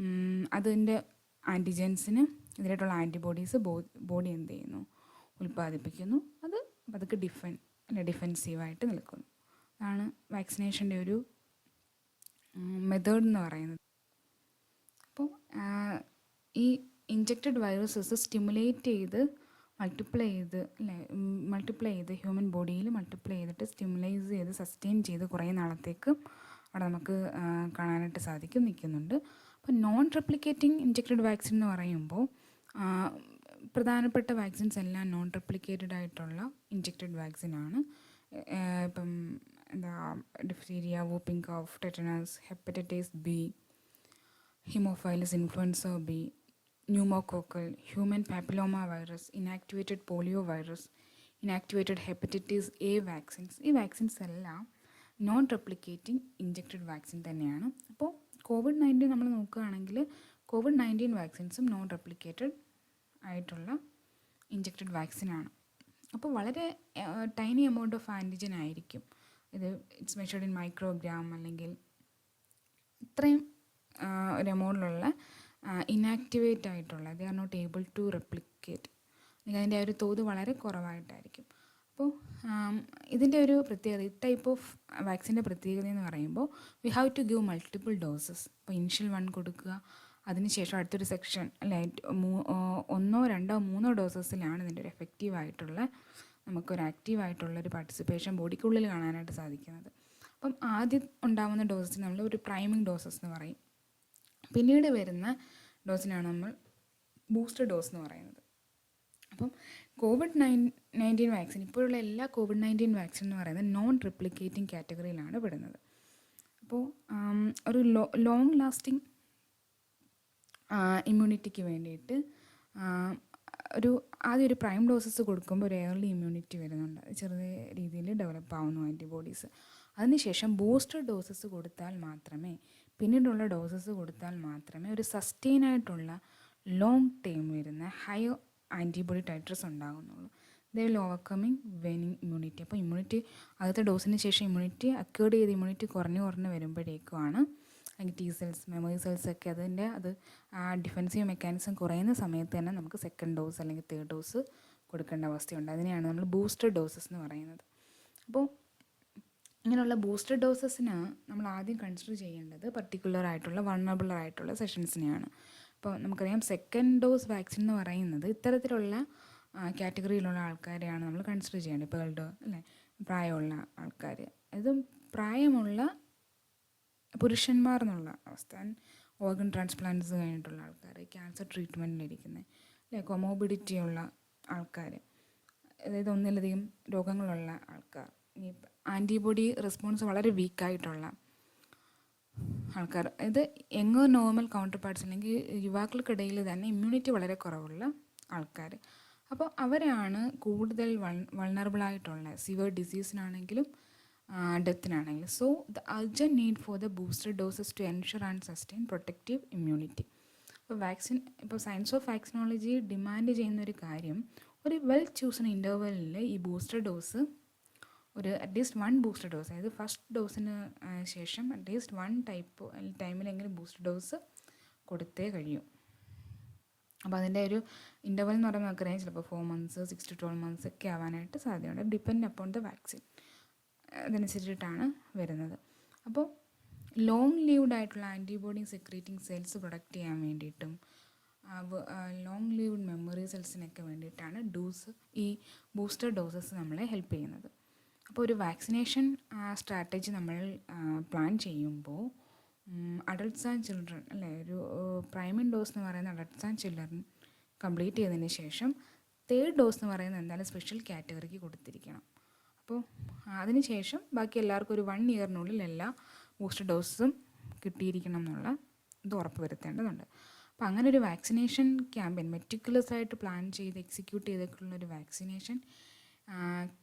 അതിൻ്റെ ആൻറ്റിജൻസിന് ഇതിനായിട്ടുള്ള ആൻറ്റിബോഡീസ് ബോഡി എന്ത് ചെയ്യുന്നു, ഉൽപ്പാദിപ്പിക്കുന്നു. അത് പതുക്കെ ഡിഫെൻസീവായിട്ട് നിൽക്കുന്നു. അതാണ് വാക്സിനേഷൻ്റെ ഒരു മെത്തേഡ് എന്ന് പറയുന്നത്. അപ്പോൾ ഈ ഇൻജെക്റ്റഡ് വൈറസസ് സ്റ്റിമുലേറ്റ് ചെയ്ത് മൾട്ടിപ്ലൈ ചെയ്ത് ഹ്യൂമൻ ബോഡിയിൽ മൾട്ടിപ്ലൈ ചെയ്തിട്ട് സ്റ്റിമുലൈസ് ചെയ്ത് സസ്റ്റെയിൻ ചെയ്ത് കുറേ നാളത്തേക്ക് അവിടെ നമുക്ക് കാണാനായിട്ട് സാധിക്കും, നിൽക്കുന്നുണ്ട്. അപ്പോൾ നോൺ റെപ്ലിക്കേറ്റിംഗ് ഇൻജെക്റ്റഡ് വാക്സിൻ എന്ന് പറയുമ്പോൾ പ്രധാനപ്പെട്ട വാക്സിൻസ് എല്ലാം നോൺ റെപ്ലിക്കേറ്റഡ് ആയിട്ടുള്ള ഇൻജെക്റ്റഡ് വാക്സിനാണ്. ഇപ്പം diphtheria, whooping cough, tetanus, hepatitis B, haemophilus influenza B, pneumococcal, human papilloma virus, inactivated polio virus, inactivated hepatitis A vaccines. ഈ വാക്സിൻസ് എല്ലാം നോൺ റെപ്ലിക്കേറ്റിംഗ് ഇൻജെക്റ്റഡ് വാക്സിൻ തന്നെയാണ്. അപ്പോൾ COVID-19 നമ്മൾ നോക്കുകയാണെങ്കിൽ COVID-19 വാക്സിൻസും നോൺ റെപ്ലിക്കേറ്റഡ് ആയിട്ടുള്ള ഇൻജെക്റ്റഡ് വാക്സിനാണ്. അപ്പോൾ വളരെ ടൈനി എമൗണ്ട് ഓഫ് ആൻറ്റിജൻ ആയിരിക്കും ഇത്. ഇറ്റ്സ് മെഷർഡ് ഇൻ മൈക്രോഗ്രാം, അല്ലെങ്കിൽ ഇത്രയും ഒരു എമൗണ്ടിലുള്ള ഇനാക്ടിവേറ്റ് ആയിട്ടുള്ള, they are not able to replicate, അല്ലെങ്കിൽ അതിൻ്റെ ഒരു തോത് വളരെ കുറവായിട്ടായിരിക്കും. അപ്പോൾ ഇതിൻ്റെ ഒരു പ്രത്യേകത, ഈ ടൈപ്പ് ഓഫ് വാക്സിൻ്റെ പ്രത്യേകത എന്ന് പറയുമ്പോൾ we have to give multiple doses. ഇപ്പോൾ ഇനിഷ്യൽ 1 കൊടുക്കുക, അതിനുശേഷം അടുത്തൊരു സെക്ഷൻ അല്ലെ 1, 2, 3 ഡോസസിലാണ് ഇതിൻ്റെ ഒരു എഫക്റ്റീവായിട്ടുള്ള, നമുക്കൊരു ആക്റ്റീവായിട്ടുള്ളൊരു പാർട്ടിസിപ്പേഷൻ ബോഡിക്കുള്ളിൽ കാണാനായിട്ട് സാധിക്കുന്നത്. അപ്പം ആദ്യം ഉണ്ടാകുന്ന ഡോസസിന് നമ്മൾ ഒരു പ്രൈമിങ് ഡോസസ് എന്ന് പറയും. പിന്നീട് വരുന്ന ഡോസിനാണ് നമ്മൾ ബൂസ്റ്റർ ഡോസ് എന്ന് പറയുന്നത്. അപ്പം COVID-19 വാക്സിൻ, ഇപ്പോഴുള്ള എല്ലാ COVID-19 വാക്സിൻ എന്ന് പറയുന്നത് നോൺ റെപ്ലിക്കേറ്റിംഗ് കാറ്റഗറിയിലാണ് പെടുന്നത്. അപ്പോൾ ഒരു ലോങ് ലാസ്റ്റിംഗ് ഇമ്മ്യൂണിറ്റിക്ക് വേണ്ടിയിട്ട് ആദ്യം ഒരു പ്രൈം ഡോസസ് കൊടുക്കുമ്പോൾ ഒരു ഏർലി ഇമ്മ്യൂണിറ്റി വരുന്നുണ്ട്, ചെറിയ രീതിയിൽ ഡെവലപ്പ് ആവുന്നു ആൻറ്റിബോഡീസ്. അതിനുശേഷം ബൂസ്റ്റർ ഡോസസ് കൊടുത്താൽ മാത്രമേ, പിന്നീടുള്ള ഡോസസ് കൊടുത്താൽ മാത്രമേ ഒരു സസ്റ്റെയിൻ ആയിട്ടുള്ള ലോങ് ടൈം വരുന്ന ഹയർ ആൻറ്റിബോഡി ടൈറ്റർസ് ഉണ്ടാകുന്നുള്ളൂ. They will overcoming waning immunity. അപ്പോൾ ഇമ്മ്യൂണിറ്റി ആദ്യത്തെ ഡോസിന് ശേഷം ഇമ്മ്യൂണിറ്റി അക്വേർഡ് ചെയ്ത് ഇമ്മ്യൂണിറ്റി കുറഞ്ഞ് വരുമ്പോഴേക്കുമാണ്, അല്ലെങ്കിൽ T സെൽസ്, മെമ്മറി സെൽസ് ഒക്കെ അത് ഡിഫെൻസീവ് മെക്കാനിസം കുറയുന്ന സമയത്ത് തന്നെ നമുക്ക് സെക്കൻഡ് ഡോസ് അല്ലെങ്കിൽ തേർഡ് ഡോസ് കൊടുക്കേണ്ട അവസ്ഥയുണ്ട്. അതിനെയാണ് നമ്മൾ ബൂസ്റ്റർ ഡോസസ് എന്ന് പറയുന്നത്. അപ്പോൾ ഇങ്ങനെയുള്ള ബൂസ്റ്റർ ഡോസസിന് നമ്മൾ ആദ്യം കൺസിഡർ ചെയ്യേണ്ടത് പർട്ടിക്കുലർ ആയിട്ടുള്ള വൾണറബിൾ ആയിട്ടുള്ള സെഷൻസിനെയാണ്. അപ്പോൾ നമുക്കറിയാം സെക്കൻഡ് ഡോസ് വാക്സിൻ എന്ന് പറയുന്നത് ഇത്തരത്തിലുള്ള കാറ്റഗറിയിലുള്ള ആൾക്കാരെയാണ് നമ്മൾ കൺസിഡർ ചെയ്യേണ്ടത്. ഇപ്പോൾ അല്ലേ, പ്രായമുള്ള ആൾക്കാർ, അതും പ്രായമുള്ള പുരുഷന്മാർ എന്നുള്ള അവസ്ഥ, ഓർഗൻ ട്രാൻസ്പ്ലാന്റ്സ് കഴിഞ്ഞിട്ടുള്ള ആൾക്കാർ, ക്യാൻസർ ട്രീറ്റ്മെൻറ്റിലിരിക്കുന്നത്, അല്ലെ, കൊമോബിഡിറ്റി ഉള്ള ആൾക്കാർ, അതായത് ഒന്നിലധികം രോഗങ്ങളുള്ള ആൾക്കാർ, ഈ ആൻറ്റിബോഡി റെസ്പോൺസ് വളരെ വീക്കായിട്ടുള്ള ആൾക്കാർ, ഇത് യങ്ങർ നോർമൽ കൗണ്ടർ പാർട്സ് അല്ലെങ്കിൽ യുവാക്കൾക്കിടയിൽ തന്നെ ഇമ്മ്യൂണിറ്റി വളരെ കുറവുള്ള ആൾക്കാർ. അപ്പോൾ അവരാണ് കൂടുതൽ വൾണറബിളായിട്ടുള്ള സിവിയർ ഡിസീസിനാണെങ്കിലും ഡെത്തിനാണെങ്കിലും. So the urgent need for the booster doses to ensure and sustain protective immunity. ഇപ്പോൾ സയൻസ് ഓഫ് വാക്സിനോളജി ഡിമാൻഡ് ചെയ്യുന്നൊരു കാര്യം, ഒരു വെൽ ചൂസൺ ഇൻ്റർവെല്ലിൽ ഈ ബൂസ്റ്റർ ഡോസ് ഒരു അറ്റ്ലീസ്റ്റ് 1 ബൂസ്റ്റർ ഡോസ്, അതായത് ഫസ്റ്റ് ഡോസിന് ശേഷം അറ്റ്ലീസ്റ്റ് 1 ടൈമിലെങ്കിലും ബൂസ്റ്റർ ഡോസ് കൊടുത്തേ കഴിയും. അപ്പോൾ അതിൻ്റെ ഒരു ഇൻ്റർവെൽ എന്ന് പറയുമ്പോൾ നമുക്കറിയാം ചിലപ്പോൾ 4 months 6 to 12 months ഒക്കെ ആവാനായിട്ട് സാധ്യതയുണ്ട്. ഡിപ്പെൻഡ് അപ്പോൺ ദ വാക്സിൻ, അതനുസരിച്ചിട്ടാണ് വരുന്നത്. അപ്പോൾ ലോങ് ലീവ്ഡ് ആയിട്ടുള്ള ആൻറ്റിബോഡി സെക്രീറ്റിംഗ് സെൽസ് പ്രൊഡക്റ്റ് ചെയ്യാൻ വേണ്ടിയിട്ടും ലോങ് ലീവ്ഡ് മെമ്മറി സെൽസിനൊക്കെ വേണ്ടിയിട്ടാണ് ഈ ബൂസ്റ്റർ ഡോസസ് നമ്മളെ ഹെൽപ്പ് ചെയ്യുന്നത്. അപ്പോൾ ഒരു വാക്സിനേഷൻ സ്ട്രാറ്റജി നമ്മൾ പ്ലാൻ ചെയ്യുമ്പോൾ അഡൾട്ട്സ് ആൻഡ് ചിൽഡ്രൻ അല്ലേ, ഒരു പ്രൈമറി ഡോസ് എന്ന് പറയുന്ന അഡൾട്ട്സ് ആൻഡ് ചിൽഡ്രൻ കംപ്ലീറ്റ് ചെയ്തതിന് ശേഷം 3rd ഡോസ് എന്ന് പറയുന്നത് എന്തായാലും സ്പെഷ്യൽ കാറ്റഗറിക്ക് കൊടുത്തിരിക്കണം. അപ്പോൾ അതിന് ശേഷം ബാക്കി എല്ലാവർക്കും ഒരു 1 yearനുള്ളിൽ എല്ലാ ബൂസ്റ്റർ ഡോസും കിട്ടിയിരിക്കണം എന്നുള്ള ഇത് ഉറപ്പ് വരുത്തേണ്ടതുണ്ട്. അപ്പോൾ അങ്ങനെ ഒരു വാക്സിനേഷൻ ക്യാമ്പയിൻ മെറ്റിക്കുലസ് ആയിട്ട് പ്ലാൻ ചെയ്ത് എക്സിക്യൂട്ട് ചെയ്തിട്ടുള്ളൊരു വാക്സിനേഷൻ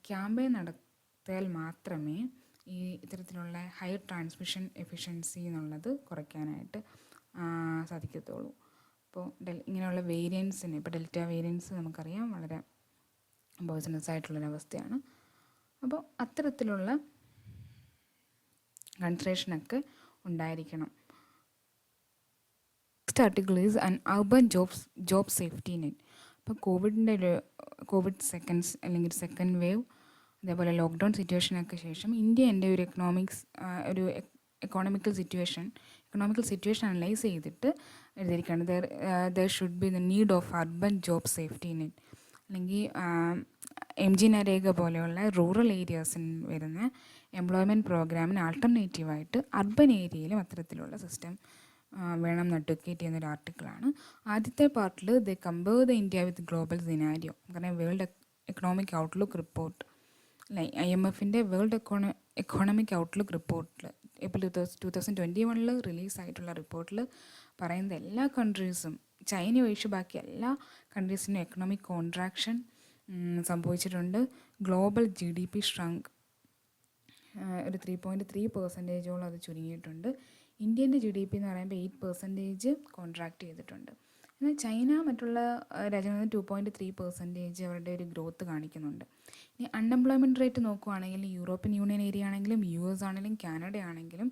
ക്യാമ്പയിൻ നടത്തിയാൽ മാത്രമേ ഈ ഇത്തരത്തിലുള്ള ഹൈ ട്രാൻസ്മിഷൻ എഫിഷ്യൻസി എന്നുള്ളത് കുറയ്ക്കാനായിട്ട് സാധിക്കത്തുള്ളൂ. അപ്പോൾ ഇങ്ങനെയുള്ള വേരിയൻസിന്, ഇപ്പോൾ ഡെൽറ്റ വേരിയൻസ് നമുക്കറിയാം വളരെ പോയ്സണസ് ആയിട്ടുള്ളൊരവസ്ഥയാണ്. അപ്പോൾ അത്തരത്തിലുള്ള കൺസിഡറേഷനൊക്കെ ഉണ്ടായിരിക്കണം. Next article is an urban job safety net. അപ്പോൾ കോവിഡ് സെക്കൻഡ്സ് അല്ലെങ്കിൽ സെക്കൻഡ് വേവ്, അതേപോലെ ലോക്ക്ഡൗൺ സിറ്റുവേഷനൊക്കെ ശേഷം ഇന്ത്യൻ്റെ ഒരു എക്കോണമിക്കൽ സിറ്റുവേഷൻ അനലൈസ് ചെയ്തിട്ട് എഴുതിയിരിക്കുകയാണ്. There should be the need of urban job safety net, അല്ലെങ്കിൽ MG നരേഗ പോലെയുള്ള റൂറൽ ഏരിയാസിൽ വരുന്ന എംപ്ലോയ്മെൻറ്റ് പ്രോഗ്രാമിന് ആൾട്ടർനേറ്റീവായിട്ട് അർബൻ ഏരിയയിലും അത്തരത്തിലുള്ള സിസ്റ്റം വേണം എന്ന് അഡ്വക്കേറ്റ് ചെയ്യുന്നൊരു ആർട്ടിക്കിളാണ്. ആദ്യത്തെ പാർട്ടിൽ the compare the India with global scenario, കാരണം വേൾഡ് എക്കണോമിക് ഔട്ട്ലുക്ക് റിപ്പോർട്ട് അല്ലെ, IMFൻ്റെ വേൾഡ് എക്കോണമിക് ഔട്ട്ലുക്ക് റിപ്പോർട്ടിൽ ഇപ്പോൾ 2021 റിലീസായിട്ടുള്ള റിപ്പോർട്ടിൽ പറയുന്നത് എല്ലാ കൺട്രീസും ചൈന ഒഴിച്ച് ബാക്കി എല്ലാ കൺട്രീസിനും എക്കണോമിക് കോൺട്രാക്ഷൻ സംഭവിച്ചിട്ടുണ്ട്. ഗ്ലോബൽ GDP ഷ്രങ്ക് ഒരു 3.3% അത് ചുരുങ്ങിയിട്ടുണ്ട്. ഇന്ത്യൻ്റെ GDP എന്ന് പറയുമ്പോൾ 8% കോൺട്രാക്റ്റ് ചെയ്തിട്ടുണ്ട്. എന്നാൽ ചൈന മറ്റുള്ള രാജ്യങ്ങളിൽ 2.3% അവരുടെ ഒരു ഗ്രോത്ത് കാണിക്കുന്നുണ്ട്. ഇനി അൺഎംപ്ലോയ്മെൻറ്റ് റേറ്റ് നോക്കുകയാണെങ്കിൽ യൂറോപ്യൻ യൂണിയൻ ഏരിയ ആണെങ്കിലും US ആണെങ്കിലും കാനഡ ആണെങ്കിലും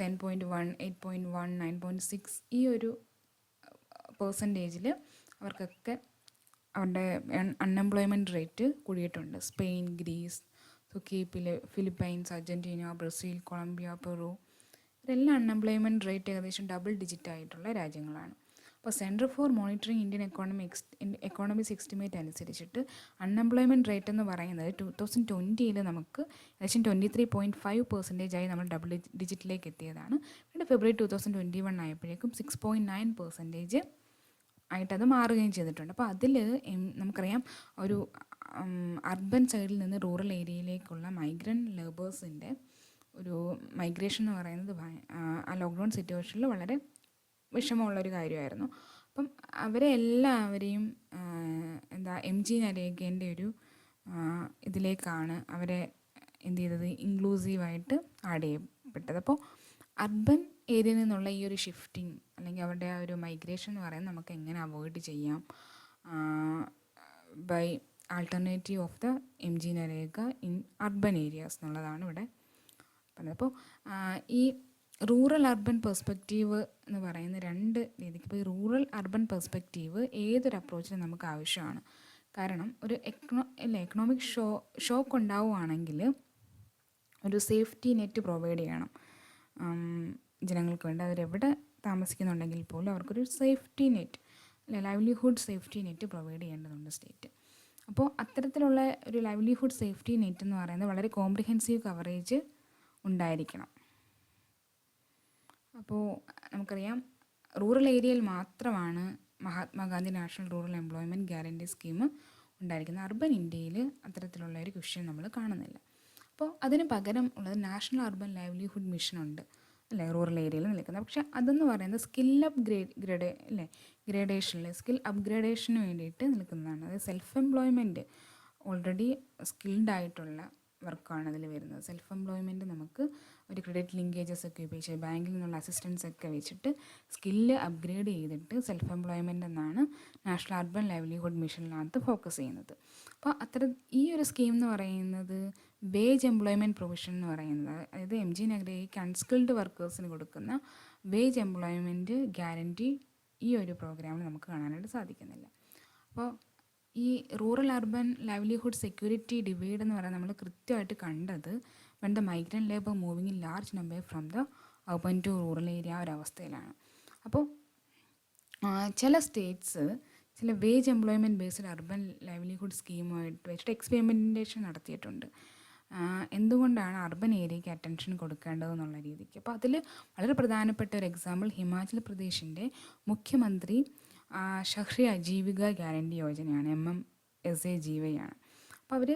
7.1, 8.1, 9.6 ഈ ഒരു പെർസെൻറ്റേജിൽ അവർക്കൊക്കെ അവരുടെ അൺഎംപ്ലോയ്മെൻറ്റ് റേറ്റ് കൂടിയിട്ടുണ്ട്. Spain, Greece, Philippines, Argentina, Brazil, Colombia, Peru, ഇതെല്ലാം അൺഎംപ്ലോയ്മെൻറ്റ് റേറ്റ് ഏകദേശം ഡബിൾ ഡിജിറ്റ് ആയിട്ടുള്ള രാജ്യങ്ങളാണ്. അപ്പോൾ centre for monitoring Indian economics estimate അനുസരിച്ചിട്ട് അൺഎംപ്ലോയ്മെൻറ്റ് റേറ്റ് എന്ന് പറയുന്നത് 2020 നമുക്ക് ഏകദേശം 23.5% ആയി നമ്മൾ ഡബിൾ ഡിജിറ്റിലേക്ക് എത്തിയതാണ്. പിന്നെ ഫെബ്രുവരി 2021 ആയപ്പോഴേക്കും 6.9% ആയിട്ടത് മാറുകയും ചെയ്തിട്ടുണ്ട്. അപ്പോൾ അതിൽ നമുക്കറിയാം ഒരു അർബൻ സൈഡിൽ നിന്ന് റൂറൽ ഏരിയയിലേക്കുള്ള മൈഗ്രൻ്റ് ലേബേഴ്സിൻ്റെ ഒരു മൈഗ്രേഷൻ എന്ന് പറയുന്നത് ആ ലോക്ക്ഡൗൺ സിറ്റുവേഷനിൽ വളരെ വിഷമമുള്ളൊരു കാര്യമായിരുന്നു. അപ്പം അവരെ എല്ലാവരെയും MG നരേഗേൻ്റെ ഒരു ഇതിലേക്കാണ് അവരെ എന്ത് ചെയ്തത്, ഇൻക്ലൂസീവായിട്ട് ആഡ് ചെയ്യപ്പെട്ടത്. അപ്പോൾ അർബൻ ഏരിയയിൽ നിന്നുള്ള ഈ ഒരു ഷിഫ്റ്റിംഗ് അല്ലെങ്കിൽ അവരുടെ ആ ഒരു മൈഗ്രേഷൻ എന്ന് പറയുന്നത് നമുക്ക് എങ്ങനെ അവോയ്ഡ് ചെയ്യാം by alternative of the MG NREGA in urban areas എന്നുള്ളതാണ് ഇവിടെ പറഞ്ഞത്. അപ്പോൾ ഈ റൂറൽ അർബൻ പെർസ്പെക്റ്റീവ് എന്ന് പറയുന്ന 2 രീതിക്ക്, ഇപ്പോൾ ഈ റൂറൽ അർബൻ പെർസ്പെക്റ്റീവ് ഏതൊരു അപ്രോച്ചിലും നമുക്ക് ആവശ്യമാണ്. കാരണം ഒരു എക്കണോമിക് ഷോക്ക് ഉണ്ടാവുകയാണെങ്കിൽ ഒരു സേഫ്റ്റി നെറ്റ് പ്രൊവൈഡ് ചെയ്യണം ജനങ്ങൾക്ക് വേണ്ടി. അവരെവിടെ താമസിക്കുന്നുണ്ടെങ്കിൽ പോലും അവർക്കൊരു സേഫ്റ്റി നെറ്റ് അല്ലെ, ലൈവ്ലിഹുഡ് സേഫ്റ്റി നെറ്റ് പ്രൊവൈഡ് ചെയ്യേണ്ടതുണ്ട് സ്റ്റേറ്റ്. അപ്പോൾ അത്തരത്തിലുള്ള ഒരു ലൈവ്ലിഹുഡ് സേഫ്റ്റി നെറ്റ് എന്ന് പറയുന്നത് വളരെ കോംപ്രിഹെൻസീവ് കവറേജ് ഉണ്ടായിരിക്കണം. അപ്പോൾ നമുക്കറിയാം റൂറൽ ഏരിയയിൽ മാത്രമാണ് Mahatma Gandhi national rural employment guarantee scheme ഉണ്ടായിരിക്കുന്നത്. അർബൻ ഇന്ത്യയിൽ അത്തരത്തിലുള്ള ഒരു ക്വസ്റ്റ്യൻ നമ്മൾ കാണുന്നില്ല. അപ്പോൾ അതിന് പകരം ഉള്ളത് നാഷണൽ അർബൻ ലൈവ്ലിഹുഡ് മിഷൻ ഉണ്ട്. അല്ലേ റൂറൽ ഏരിയയിൽ നിൽക്കുന്നത്. പക്ഷേ അതെന്ന് പറയുന്നത് സ്കിൽ ഗ്രേഡേഷനിൽ സ്കിൽ അപ്ഗ്രേഡേഷന് വേണ്ടിയിട്ട് നിൽക്കുന്നതാണ്. അതായത് സെൽഫ് എംപ്ലോയ്മെൻറ്റ് ഓൾറെഡി സ്കിൽഡ് ആയിട്ടുള്ള വർക്കാണ് അതിൽ വരുന്നത്. സെൽഫ് എംപ്ലോയ്മെൻറ്റ് നമുക്ക് ഒരു ക്രെഡിറ്റ് ലിങ്കേജസ് ഒക്കെ ഉപയോഗിച്ച് ബാങ്കിൽ നിന്നുള്ള അസിസ്റ്റൻസ് ഒക്കെ വെച്ചിട്ട് സ്കില്ല് അപ്ഗ്രേഡ് ചെയ്തിട്ട് സെൽഫ് എംപ്ലോയ്മെൻ്റ് എന്നാണ് നാഷണൽ അർബൻ ലൈവ്ലിഹുഡ് മിഷനിനകത്ത് ഫോക്കസ് ചെയ്യുന്നത്. അപ്പോൾ ഈ ഒരു സ്കീം എന്ന് പറയുന്നത് വേജ് എംപ്ലോയ്മെൻറ്റ് പ്രൊവിഷൻ എന്ന് പറയുന്നത്, അതായത് MG നഗരയ്ക്ക് അൺസ്കിൽഡ് വർക്കേഴ്സിന് കൊടുക്കുന്ന വേജ് എംപ്ലോയ്മെൻറ്റ് ഗ്യാരൻറ്റി ഈ ഒരു പ്രോഗ്രാമിൽ നമുക്ക് കാണാനായിട്ട് സാധിക്കുന്നില്ല. അപ്പോൾ ഈ rural urban livelihood security divide എന്ന് പറയുന്നത് നമ്മൾ കൃത്യമായിട്ട് കണ്ടത് when the migrant labour moving in large number from the urban to rural area ഒരവസ്ഥയിലാണ്. അപ്പോൾ ചില സ്റ്റേറ്റ്സ് ചില wage employment based urban livelihood സ്കീമുമായിട്ട് വെച്ചിട്ട് എക്സ്പെരിമെൻറ്റേഷൻ നടത്തിയിട്ടുണ്ട്. എന്തുകൊണ്ടാണ് അർബൻ ഏരിയയ്ക്ക് അറ്റൻഷൻ കൊടുക്കേണ്ടതെന്നുള്ള രീതിക്ക്. അപ്പോൾ അതിൽ വളരെ പ്രധാനപ്പെട്ട ഒരു എക്സാമ്പിൾ ഹിമാചൽ പ്രദേശിൻ്റെ മുഖ്യമന്ത്രി ഷഹ്രി ആജീവിക ഗ്യാരണ്ടി യോജനയാണ്, MMSAGY ആണ്. അപ്പോൾ അവർ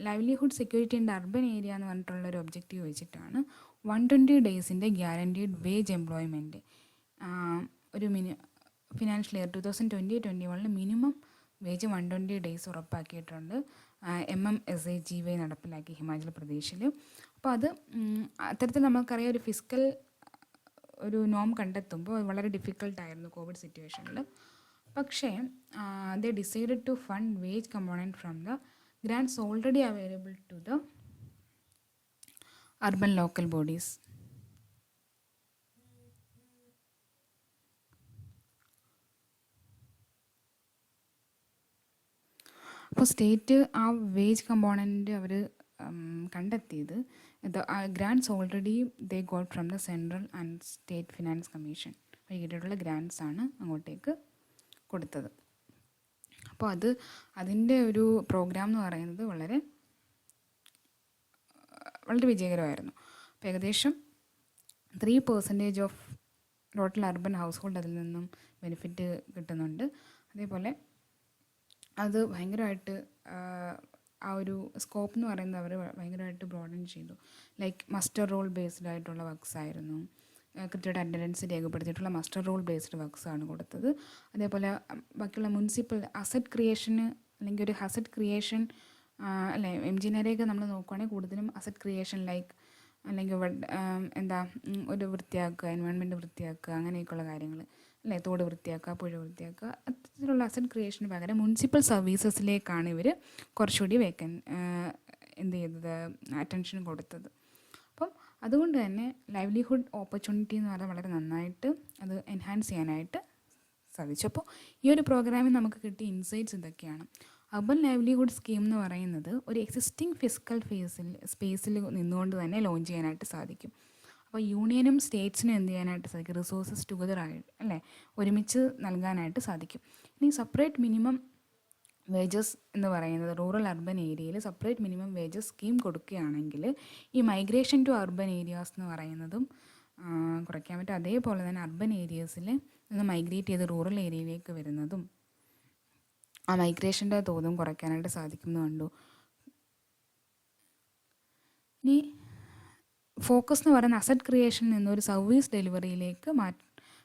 livelihood security in urban area എന്ന് പറഞ്ഞിട്ടുള്ളൊരു ഒബ്ജക്റ്റീവ് വെച്ചിട്ടാണ് 120 ഡേയ്സിൻ്റെ ഗ്യാരണ്ടീഡ് വേജ് എംപ്ലോയ്മെൻറ്റ് ഒരു financial year 2020-21 minimum wage 120 days ഉറപ്പാക്കിയിട്ടുണ്ട്. MMSAGY നടപ്പിലാക്കി ഹിമാചൽ പ്രദേശിൽ. അപ്പോൾ അത്തരത്തിൽ നമുക്കറിയാം ഒരു ഫിസ്ക്കൽ ഒരു നോം കണ്ടെത്തുമ്പോൾ വളരെ ഡിഫിക്കൽട്ടായിരുന്നു കോവിഡ് സിറ്റുവേഷനിൽ. പക്ഷേ they decided to fund wage component from the grants already available to the urban local bodies. അപ്പോൾ സ്റ്റേറ്റ് ആ വേജ് കമ്പോണൻറ്റ് അവർ കണ്ടെത്തിയത് grants already they got from the central and state finance commission വൈകിട്ടുള്ള grants ആണ് അങ്ങോട്ടേക്ക് കൊടുത്തത്. അപ്പോൾ അതിൻ്റെ ഒരു പ്രോഗ്രാം എന്ന് പറയുന്നത് വളരെ വിജയകരമായിരുന്നു. അപ്പോൾ ഏകദേശം 3% of total urban house hold അതിൽ നിന്നും ബെനിഫിറ്റ് കിട്ടുന്നുണ്ട്. അതേപോലെ അത് ഭയങ്കരമായിട്ട് ആ ഒരു സ്കോപ്പ് എന്ന് പറയുന്നത് അവർ ഭയങ്കരമായിട്ട് ബ്രോഡൻ ചെയ്തു. ലൈക്ക് മസ്റ്റർ റോൾ ബേസ്ഡ് ആയിട്ടുള്ള വർക്ക്സ് ആയിരുന്നു, കൃത്യമായിട്ട് അറ്റൻഡൻസ് രേഖപ്പെടുത്തിയിട്ടുള്ള മസ്റ്റർ റോൾ ബേസ്ഡ് വർക്ക്സാണ് കൊടുത്തത്. അതേപോലെ ബാക്കിയുള്ള മുനിസിപ്പൽ അസറ്റ് ക്രിയേഷന് അല്ലെങ്കിൽ ഒരു അസറ്റ് ക്രിയേഷൻ അല്ലേ MG നഗരയൊക്കെ നമ്മൾ നോക്കുകയാണെങ്കിൽ കൂടുതലും അസറ്റ് ക്രിയേഷൻ ലൈക്ക് അല്ലെങ്കിൽ ഒരു വൃത്തിയാക്കുക, എൻവയോൺമെൻറ്റ് വൃത്തിയാക്കുക, അങ്ങനെയൊക്കെയുള്ള കാര്യങ്ങൾ അല്ലേ, തോട് വൃത്തിയാക്കുക, പുഴ വൃത്തിയാക്കുക, അത്തരത്തിലുള്ള അസറ്റ് ക്രിയേഷന് പകരം മുനിസിപ്പൽ സർവീസസിലേക്കാണ് ഇവർ കുറച്ചുകൂടി അറ്റൻഷൻ കൊടുത്തത്. അപ്പം അതുകൊണ്ട് തന്നെ ലൈവ്ലിഹുഡ് ഓപ്പർച്യൂണിറ്റി എന്ന് പറഞ്ഞാൽ വളരെ നന്നായിട്ട് അത് എൻഹാൻസ് ചെയ്യാനായിട്ട് സാധിച്ചു. അപ്പോൾ ഈ ഒരു പ്രോഗ്രാമിൽ നമുക്ക് കിട്ടിയ ഇൻസൈറ്റ്സ് ഇതൊക്കെയാണ്. അർബൻ ലൈവ്ലിഹുഡ് സ്കീം എന്ന് പറയുന്നത് ഒരു എക്സിസ്റ്റിംഗ് ഫിസിക്കൽ സ്പേസിൽ നിന്നുകൊണ്ട് തന്നെ ലോഞ്ച് ചെയ്യാനായിട്ട് സാധിക്കും. അപ്പോൾ യൂണിയനും സ്റ്റേറ്റ്സിനും എന്ത് ചെയ്യാനായിട്ട് സാധിക്കും, റിസോഴ്സസ് ടുഗദറായിട്ട് അല്ലേ ഒരുമിച്ച് നൽകാനായിട്ട് സാധിക്കും. ഇനി സെപ്പറേറ്റ് മിനിമം വേജസ് എന്ന് പറയുന്നത് റൂറൽ അർബൻ ഏരിയയിൽ സെപ്പറേറ്റ് മിനിമം വേജസ് സ്കീം കൊടുക്കുകയാണെങ്കിൽ ഈ മൈഗ്രേഷൻ ടു അർബൻ ഏരിയാസ് എന്ന് പറയുന്നതും കുറയ്ക്കാൻ പറ്റും. അതേപോലെ തന്നെ അർബൻ ഏരിയസിൽ നിന്ന് മൈഗ്രേറ്റ് ചെയ്ത് റൂറൽ ഏരിയയിലേക്ക് വരുന്നതും ആ മൈഗ്രേഷൻ്റെ തോതും കുറയ്ക്കാനായിട്ട് സാധിക്കുന്നു കണ്ടു. ഇനി ഫോക്കസ് എന്ന് പറയുന്ന അസറ്റ് ക്രിയേഷനിൽ നിന്നൊരു സർവീസ് ഡെലിവറിയിലേക്ക്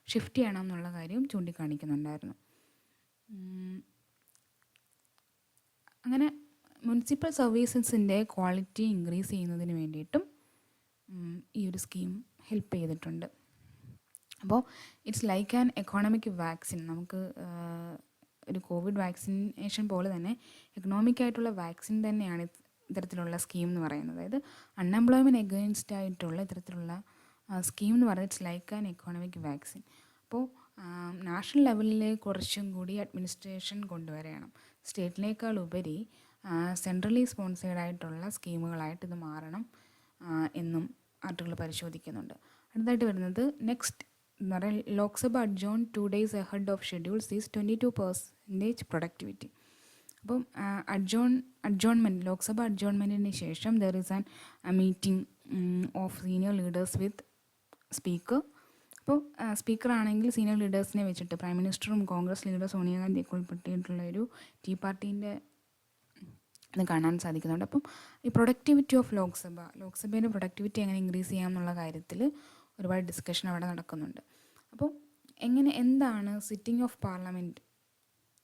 ഷിഫ്റ്റ് ചെയ്യണം എന്നുള്ള കാര്യം ചൂണ്ടിക്കാണിക്കുന്നുണ്ടായിരുന്നു. അങ്ങനെ മുനിസിപ്പൽ സർവീസസിൻ്റെ ക്വാളിറ്റി ഇൻക്രീസ് ചെയ്യുന്നതിന് വേണ്ടിയിട്ടും ഈ ഒരു സ്കീം ഹെൽപ്പ് ചെയ്തിട്ടുണ്ട്. അപ്പോൾ it's like an economic vaccine. നമുക്ക് ഒരു കോവിഡ് വാക്സിനേഷൻ പോലെ തന്നെ എക്കണോമിക്കായിട്ടുള്ള വാക്സിൻ തന്നെയാണ് ഇത്തരത്തിലുള്ള സ്കീം എന്ന് പറയുന്നത്. അതായത് അൺഎംപ്ലോയ്മെൻറ്റ് എഗെയിൻസ്റ്റ് ആയിട്ടുള്ള ഇത്തരത്തിലുള്ള സ്കീം എന്ന് പറയുന്നത് it's like an economic vaccine. അപ്പോൾ നാഷണൽ ലെവലിൽ കുറച്ചും കൂടി അഡ്മിനിസ്ട്രേഷൻ കൊണ്ടുവരണം. സ്റ്റേറ്റിനേക്കാൾ ഉപരി സെൻട്രലി സ്പോൺസേഡ് ആയിട്ടുള്ള സ്കീമുകളായിട്ട് ഇത് മാറണം എന്നും ആർട്ടിക്കിൾ പരിശോധിക്കുന്നുണ്ട്. അടുത്തായിട്ട് വരുന്നത് നെക്സ്റ്റ് എന്ന് പറയുന്നത് Lok Sabha അഡ്ജോൺ 2 days ahead of schedule സീസ് 22% പ്രൊഡക്ടിവിറ്റി. അപ്പം ലോക്സഭ അഡ്ജോൺമെൻറ്റിന് ശേഷം there is an meeting of senior leaders with speaker. അപ്പോൾ സ്പീക്കറാണെങ്കിൽ സീനിയർ ലീഡേഴ്സിനെ വെച്ചിട്ട് പ്രൈം മിനിസ്റ്ററും കോൺഗ്രസ് ലീഡർ സോണിയാഗാന്ധിയൊക്കെ ഉൾപ്പെട്ടിട്ടുള്ള ഒരു ടീ പാർട്ടീൻ്റെ ഇത് കാണാൻ സാധിക്കുന്നുണ്ട്. അപ്പം ഈ പ്രൊഡക്ടിവിറ്റി ഓഫ് ലോക്സഭയുടെ പ്രൊഡക്ടിവിറ്റി എങ്ങനെ ഇൻക്രീസ് ചെയ്യാം എന്നുള്ള കാര്യത്തിൽ ഒരുപാട് ഡിസ്കഷൻ അവിടെ നടക്കുന്നുണ്ട്. അപ്പോൾ എന്താണ് സിറ്റിംഗ് ഓഫ് പാർലമെൻറ്റ്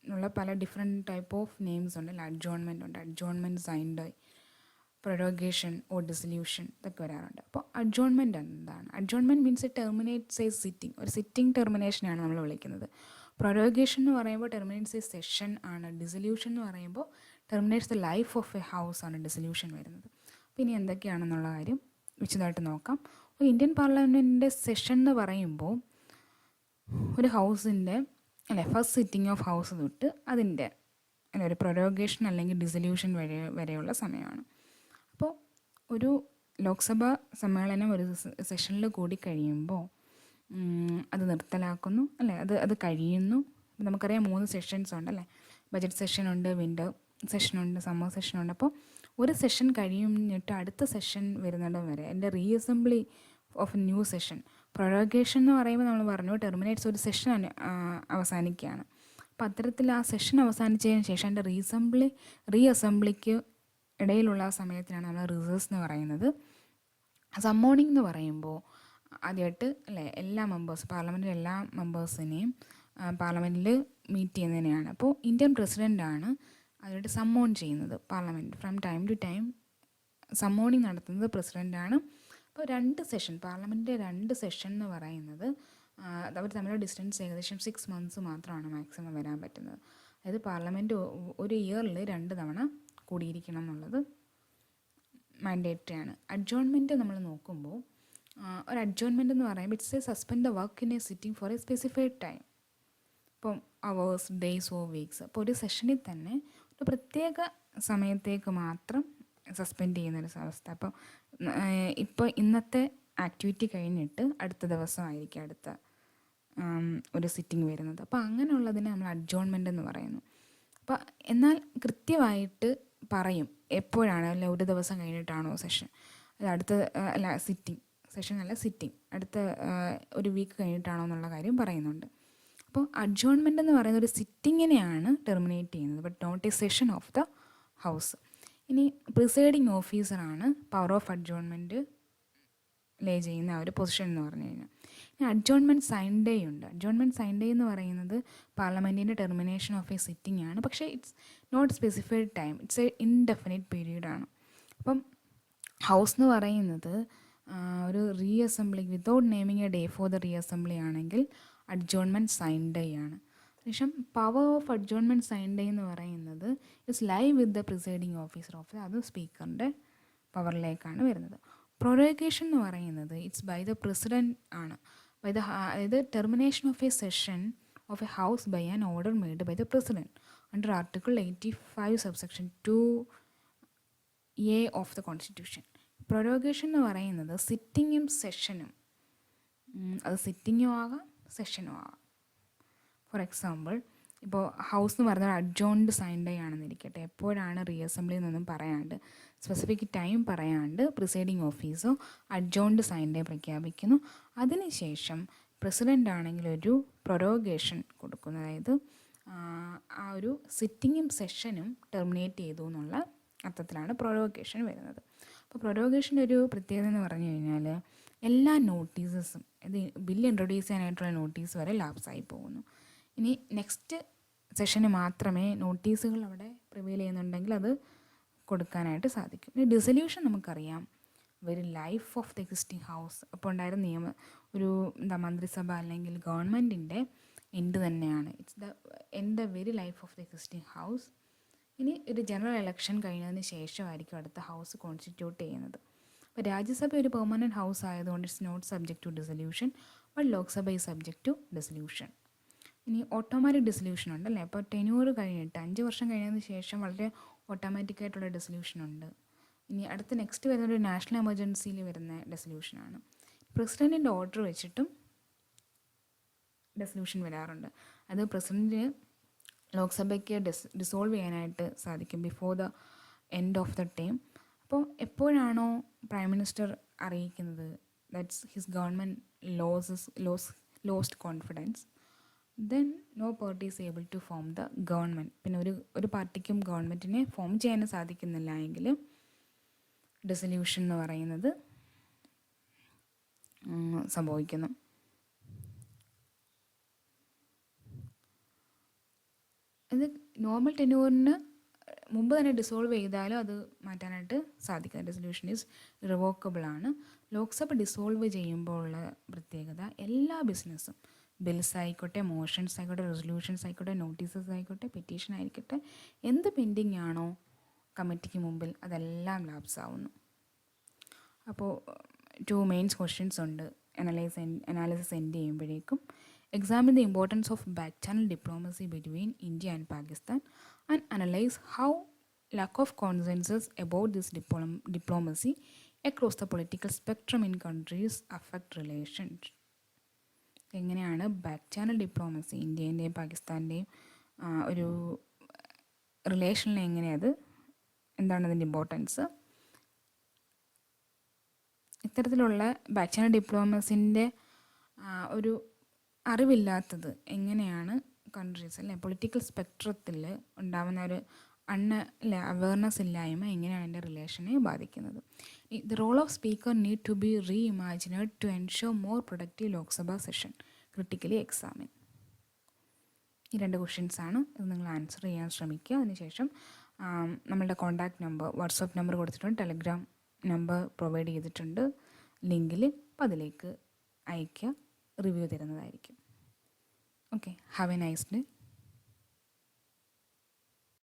ഉള്ള പല ഡിഫറെൻറ്റ് ടൈപ്പ് ഓഫ് നെയിംസ് ഉണ്ട്. അഡ്ജോൺമെൻറ്റ് ഉണ്ട്, അഡ്ജോൺമെൻറ്റ് സൈൻഡ്, പ്രൊറോഗേഷൻ ഓർ ഡിസൊല്യൂഷൻ ഇതൊക്കെ വരാറുണ്ട്. അപ്പോൾ അഡ്ജോൺമെൻറ്റ് എന്താണ്? അഡ്ജോൺമെൻറ്റ് മീൻസ് ടെർമിനേറ്റ്സ് എ സിറ്റിംഗ്, ഒരു സിറ്റിംഗ് ടെർമിനേഷനാണ് നമ്മൾ വിളിക്കുന്നത്. പ്രൊറോഗേഷൻ എന്ന് പറയുമ്പോൾ ടെർമിനേറ്റ്സ് എ സെഷൻ ആണ്. ഡിസൊല്യൂഷൻ എന്ന് പറയുമ്പോൾ terminates the life of a house ആണ് ഡിസൊല്യൂഷൻ വരുന്നത്. അപ്പോൾ ഇനി എന്തൊക്കെയാണെന്നുള്ള കാര്യം വിശദമായിട്ട് നോക്കാം. ഒരു ഇന്ത്യൻ പാർലമെൻറ്റിൻ്റെ സെഷൻ എന്ന് പറയുമ്പോൾ ഒരു ഹൗസിൻ്റെ ഫസ്റ്റ് സിറ്റിംഗ് ഓഫ് ഹൗസ് തൊട്ട് അതിൻ്റെ ഒരു പ്രൊറോഗേഷൻ അല്ലെങ്കിൽ ഡിസൊല്യൂഷൻ വരെയുള്ള സമയമാണ്. അപ്പോൾ ഒരു ലോക്സഭാ സമ്മേളനം ഒരു സെഷനിൽ കൂടി കഴിയുമ്പോൾ അത് നിർത്തലാക്കുന്നു, അത് കഴിയുന്നു. നമുക്കറിയാം 3 സെഷൻസ് ഉണ്ടല്ലേ. ബജറ്റ് സെഷനുണ്ട്, വിൻ്റർ സെഷനുണ്ട്, സമ്മർ സെഷനുണ്ട്. അപ്പോൾ ഒരു സെഷൻ കഴിയുന്നിട്ട് അടുത്ത സെഷൻ വരുന്നിടം വരെ എൻ്റെ reassembly of new session. Prorogation എന്ന് പറയുമ്പോൾ നമ്മൾ പറഞ്ഞു ടെർമിനേറ്റ്സ് ഒരു സെഷൻ അവസാനിക്കുകയാണ്. അപ്പോൾ അത്തരത്തിൽ ആ സെഷൻ അവസാനിച്ചതിന് ശേഷം എൻ്റെ റീഅസംബ്ലിക്ക് ഇടയിലുള്ള ആ സമയത്തിനാണ് നമ്മൾ റിസേഴ്സ് എന്ന് പറയുന്നത്. സമ്മോണിംഗ് എന്ന് പറയുമ്പോൾ ആദ്യമായിട്ട് എല്ലാ മെമ്പേഴ്സ്, പാർലമെൻറ്റിലെ എല്ലാ മെമ്പേഴ്സിനെയും പാർലമെൻറ്റിൽ മീറ്റ് ചെയ്യുന്നതിനെയാണ്. അപ്പോൾ ഇന്ത്യൻ പ്രസിഡൻ്റാണ് അതിനായിട്ട് സമ്മോൺ ചെയ്യുന്നത്. Parliament from time to time summoning നടത്തുന്നത് പ്രസിഡൻ്റാണ്. അപ്പോൾ പാർലമെൻറ്റിൻ്റെ 2 സെഷൻ എന്ന് പറയുന്നത് അവർ തമ്മിലുള്ള ഡിസ്റ്റൻസ് ഏകദേശം 6 months മാത്രമാണ് മാക്സിമം വരാൻ പറ്റുന്നത്. അതായത് പാർലമെൻറ്റ് ഒരു ഇയറിൽ 2 തവണ കൂടിയിരിക്കണം എന്നുള്ളത് മാൻഡേറ്ററി ആണ്. അഡ്ജോൺമെൻറ്റ് നമ്മൾ നോക്കുമ്പോൾ ഒരു അഡ്ജോൺമെൻറ്റ് എന്ന് പറയുമ്പോൾ it's a suspend the work in a sitting for a specified time. ഇപ്പം അവേഴ്സ്, ഡേയ്സ് ഓർ വീക്സ്. അപ്പോൾ ഒരു സെഷനിൽ തന്നെ ഒരു പ്രത്യേക സമയത്തേക്ക് മാത്രം സസ്പെൻഡ് ചെയ്യുന്നൊരു അവസ്ഥ. ഇപ്പോൾ ഇന്നത്തെ ആക്ടിവിറ്റി കഴിഞ്ഞിട്ട് അടുത്ത ദിവസമായിരിക്കും അടുത്ത ഒരു സിറ്റിംഗ് വരുന്നത്. അപ്പോൾ അങ്ങനെയുള്ളതിനെ നമ്മൾ അഡ്ജോൺമെൻ്റ് എന്ന് പറയുന്നു. അപ്പോൾ എന്നാൽ കൃത്യമായിട്ട് പറയും എപ്പോഴാണ്, ഒരു ദിവസം കഴിഞ്ഞിട്ടാണോ സെഷൻ, അടുത്ത സിറ്റിംഗ് അടുത്ത ഒരു വീക്ക് കഴിഞ്ഞിട്ടാണോ എന്നുള്ള കാര്യം പറയുന്നുണ്ട്. അപ്പോൾ അഡ്ജോൺമെൻ്റ് എന്ന് പറയുന്ന ഒരു സിറ്റിങ്ങിനെയാണ് ടെർമിനേറ്റ് ചെയ്യുന്നത്, but not a session of the house. ഇനി പ്രിസൈഡിങ് ഓഫീസറാണ് പവർ ഓഫ് അഡ്ജോൺമെൻറ്റ് ലേ ചെയ്യുന്ന ആ ഒരു പൊസിഷൻ എന്ന് പറഞ്ഞു കഴിഞ്ഞാൽ. ഇനി അഡ്ജോൺമെൻറ്റ് സൈൻ ഡേ ഉണ്ട്. അഡ്ജോൺമെൻറ്റ് സൈൻ ഡേ എന്ന് പറയുന്നത് പാർലമെൻറ്റിൻ്റെ ടെർമിനേഷൻ ഓഫ് എ സിറ്റിംഗ് ആണ്. പക്ഷേ it's not specified time, it's a indefinite പീരീഡാണ്. അപ്പം ഹൗസ് എന്ന് പറയുന്നത് ഒരു reassembly without naming a day for the reassembly ആണെങ്കിൽ അഡ്ജോൺമെൻറ്റ് സൈൻ ഡേ ആണ്. ശേഷം power of adjournment sine die എന്ന് പറയുന്നത് it's live with the presiding officer of അത് സ്പീക്കറിൻ്റെ പവറിലേക്കാണ് വരുന്നത്. പ്രൊറോഗേഷൻ എന്ന് പറയുന്നത് ഇറ്റ്സ് ബൈ ദ പ്രസിഡൻറ്റ് ആണ്. അതായത് termination of a session of a house by an order made by the president under article 85 subsection 2A of the constitution. Prorogation എന്ന് പറയുന്നത് സിറ്റിങ്ങും സെഷനും, അത് സിറ്റിങ്ങും ആകാം സെഷനും ആകാം. ഫോർ എക്സാമ്പിൾ, ഇപ്പോൾ ഹൗസ് എന്ന് പറഞ്ഞാൽ അഡ്ജോൺഡ് സൈൻ ഡേ ആണെന്നിരിക്കട്ടെ, എപ്പോഴാണ് റീഅസംബ്ലി എന്നൊന്നും പറയാണ്ട്, സ്പെസിഫിക് ടൈം പറയാണ്ട് പ്രിസൈഡിങ് ഓഫീസോ അഡ്ജോൺഡ് സൈൻ ഡേ പ്രഖ്യാപിക്കുന്നു. അതിനുശേഷം പ്രസിഡൻ്റ് ആണെങ്കിൽ ഒരു പ്രൊറോഗേഷൻ കൊടുക്കുന്നു, അതായത് ആ ഒരു സിറ്റിങ്ങും സെഷനും ടെർമിനേറ്റ് ചെയ്തു എന്നുള്ള അർത്ഥത്തിലാണ് പ്രൊറോഗേഷൻ വരുന്നത്. അപ്പോൾ പ്രൊറോഗേഷൻ്റെ ഒരു പ്രത്യേകത എന്ന് പറഞ്ഞു കഴിഞ്ഞാൽ എല്ലാ നോട്ടീസസും, ഇത് ബില്ല് ഇൻട്രൊഡ്യൂസ് ചെയ്യാനായിട്ടുള്ള നോട്ടീസ് വരെ ലാപ്സായി പോകുന്നു. ഇനി നെക്സ്റ്റ് സെഷന് മാത്രമേ നോട്ടീസുകൾ അവിടെ പ്രിവെയിൽ ചെയ്യുന്നുണ്ടെങ്കിൽ അത് കൊടുക്കാനായിട്ട് സാധിക്കും. ഇനി ഡിസൊല്യൂഷൻ നമുക്കറിയാം very life of the existing house. അപ്പോൾ ഉണ്ടായിരുന്ന ഒരു മന്ത്രിസഭ അല്ലെങ്കിൽ ഗവൺമെൻറ്റിൻ്റെ എൻഡ് തന്നെയാണ്. It's the end the very life of the existing house. ഇനി ഒരു ജനറൽ ഇലക്ഷൻ കഴിഞ്ഞതിന് ശേഷമായിരിക്കും അടുത്ത ഹൗസ് കോൺസ്റ്റിറ്റ്യൂട്ട് ചെയ്യുന്നത്. അപ്പോൾ രാജ്യസഭ ഒരു പെർമനൻറ്റ് ഹൗസ് ആയതുകൊണ്ട് it's not subject to dissolution, but Lok Sabha is subject to dissolution. ഇനി ഓട്ടോമാറ്റിക് ഡിസൊല്യൂഷൻ ഉണ്ടല്ലേ. അപ്പോൾ ടെന്യൂർ കഴിഞ്ഞിട്ട് 5 വർഷം കഴിഞ്ഞതിന് ശേഷം വളരെ ഓട്ടോമാറ്റിക്കായിട്ടുള്ള ഡിസൊല്യൂഷൻ ഉണ്ട്. ഇനി അടുത്ത നെക്സ്റ്റ് വരുന്നൊരു നാഷണൽ എമർജൻസിയിൽ വരുന്ന ഡിസൊല്യൂഷനാണ്. പ്രസിഡൻറ്റിൻ്റെ ഓർഡർ വെച്ചിട്ടും ഡിസൊല്യൂഷൻ വരാറുണ്ട്. അത് പ്രസിഡൻറ്റിന് ലോക്സഭയ്ക്ക് ഡിസോൾവ് ചെയ്യാനായിട്ട് സാധിക്കും before the end of the time. അപ്പോൾ എപ്പോഴാണോ പ്രൈം മിനിസ്റ്റർ അറിയിക്കുന്നത് that's his government lost confidence, then no party is able to form the government. പിന്നെ ഒരു പാർട്ടിക്കും ഗവൺമെൻറ്റിനെ ഫോം ചെയ്യാൻ സാധിക്കുന്നില്ല എങ്കിൽ ഡിസൊല്യൂഷൻ എന്ന് പറയുന്നത് സംഭവിക്കുന്നു. ഇത് നോർമൽ ടെന്യൂറിന് മുമ്പ് തന്നെ ഡിസോൾവ് ചെയ്താലും അത് മാറ്റാനായിട്ട് സാധിക്കും. റെസൊല്യൂഷൻ ഈസ് റിവോക്കബിൾ ആണ്. ലോക്സഭ ഡിസോൾവ് ചെയ്യുമ്പോൾ ഉള്ള പ്രത്യേകത, എല്ലാ ബിസിനസ്സും, ബിൽസ് ആയിക്കോട്ടെ, മോഷൻസ് ആയിക്കോട്ടെ, റെസൊല്യൂഷൻസ് ആയിക്കോട്ടെ, നോട്ടീസസ് ആയിക്കോട്ടെ, പെറ്റീഷൻ ആയിക്കോട്ടെ, എന്ത് പെൻഡിങ് ആണോ കമ്മിറ്റിക്ക് മുമ്പിൽ അതെല്ലാം ലാപ്സ് ആവുന്നു. അപ്പോൾ 2 മെയിൻസ് ക്വസ്റ്റ്യൻസ് ഉണ്ട് അനാലിസിസ് എൻഡ് ചെയ്യുമ്പോഴേക്കും. Examine the importance of back-channel diplomacy between India and Pakistan and analyze how lack of consensus about this diplomacy across the political spectrum in countries affect relations. എങ്ങനെയാണ് back channel diplomacy ഇന്ത്യൻ്റെയും പാകിസ്ഥാൻ്റെയും ഒരു റിലേഷനിൽ എന്താണ് അതിൻ്റെ importance, ഇത്തരത്തിലുള്ള back channel ഡിപ്ലോമസിൻ്റെ ഒരു അറിവില്ലാത്തത് എങ്ങനെയാണ് countries political സ്പെക്ട്രത്തിൽ ഉണ്ടാകുന്ന ഒരു അവയർനെസ് ഇല്ലായ്മ എങ്ങനെയാണ് എൻ്റെ റിലേഷനെ ബാധിക്കുന്നത്. The role of speaker need to be reimagined to ensure more productive Lok Sabha session, critically examine. ഈ 2 ക്വസ്റ്റ്യൻസാണ്. ഇത് നിങ്ങൾ ആൻസർ ചെയ്യാൻ ശ്രമിക്കുക. അതിനുശേഷം നമ്മളുടെ കോൺടാക്റ്റ് നമ്പർ, വാട്സപ്പ് നമ്പർ കൊടുത്തിട്ടുണ്ട്, ടെലഗ്രാം നമ്പർ പ്രൊവൈഡ് ചെയ്തിട്ടുണ്ട് ലിങ്കിൽ. അപ്പോൾ അതിലേക്ക് അയയ്ക്കുക, റിവ്യൂ തരുന്നതായിരിക്കും. Okay, have A nice day.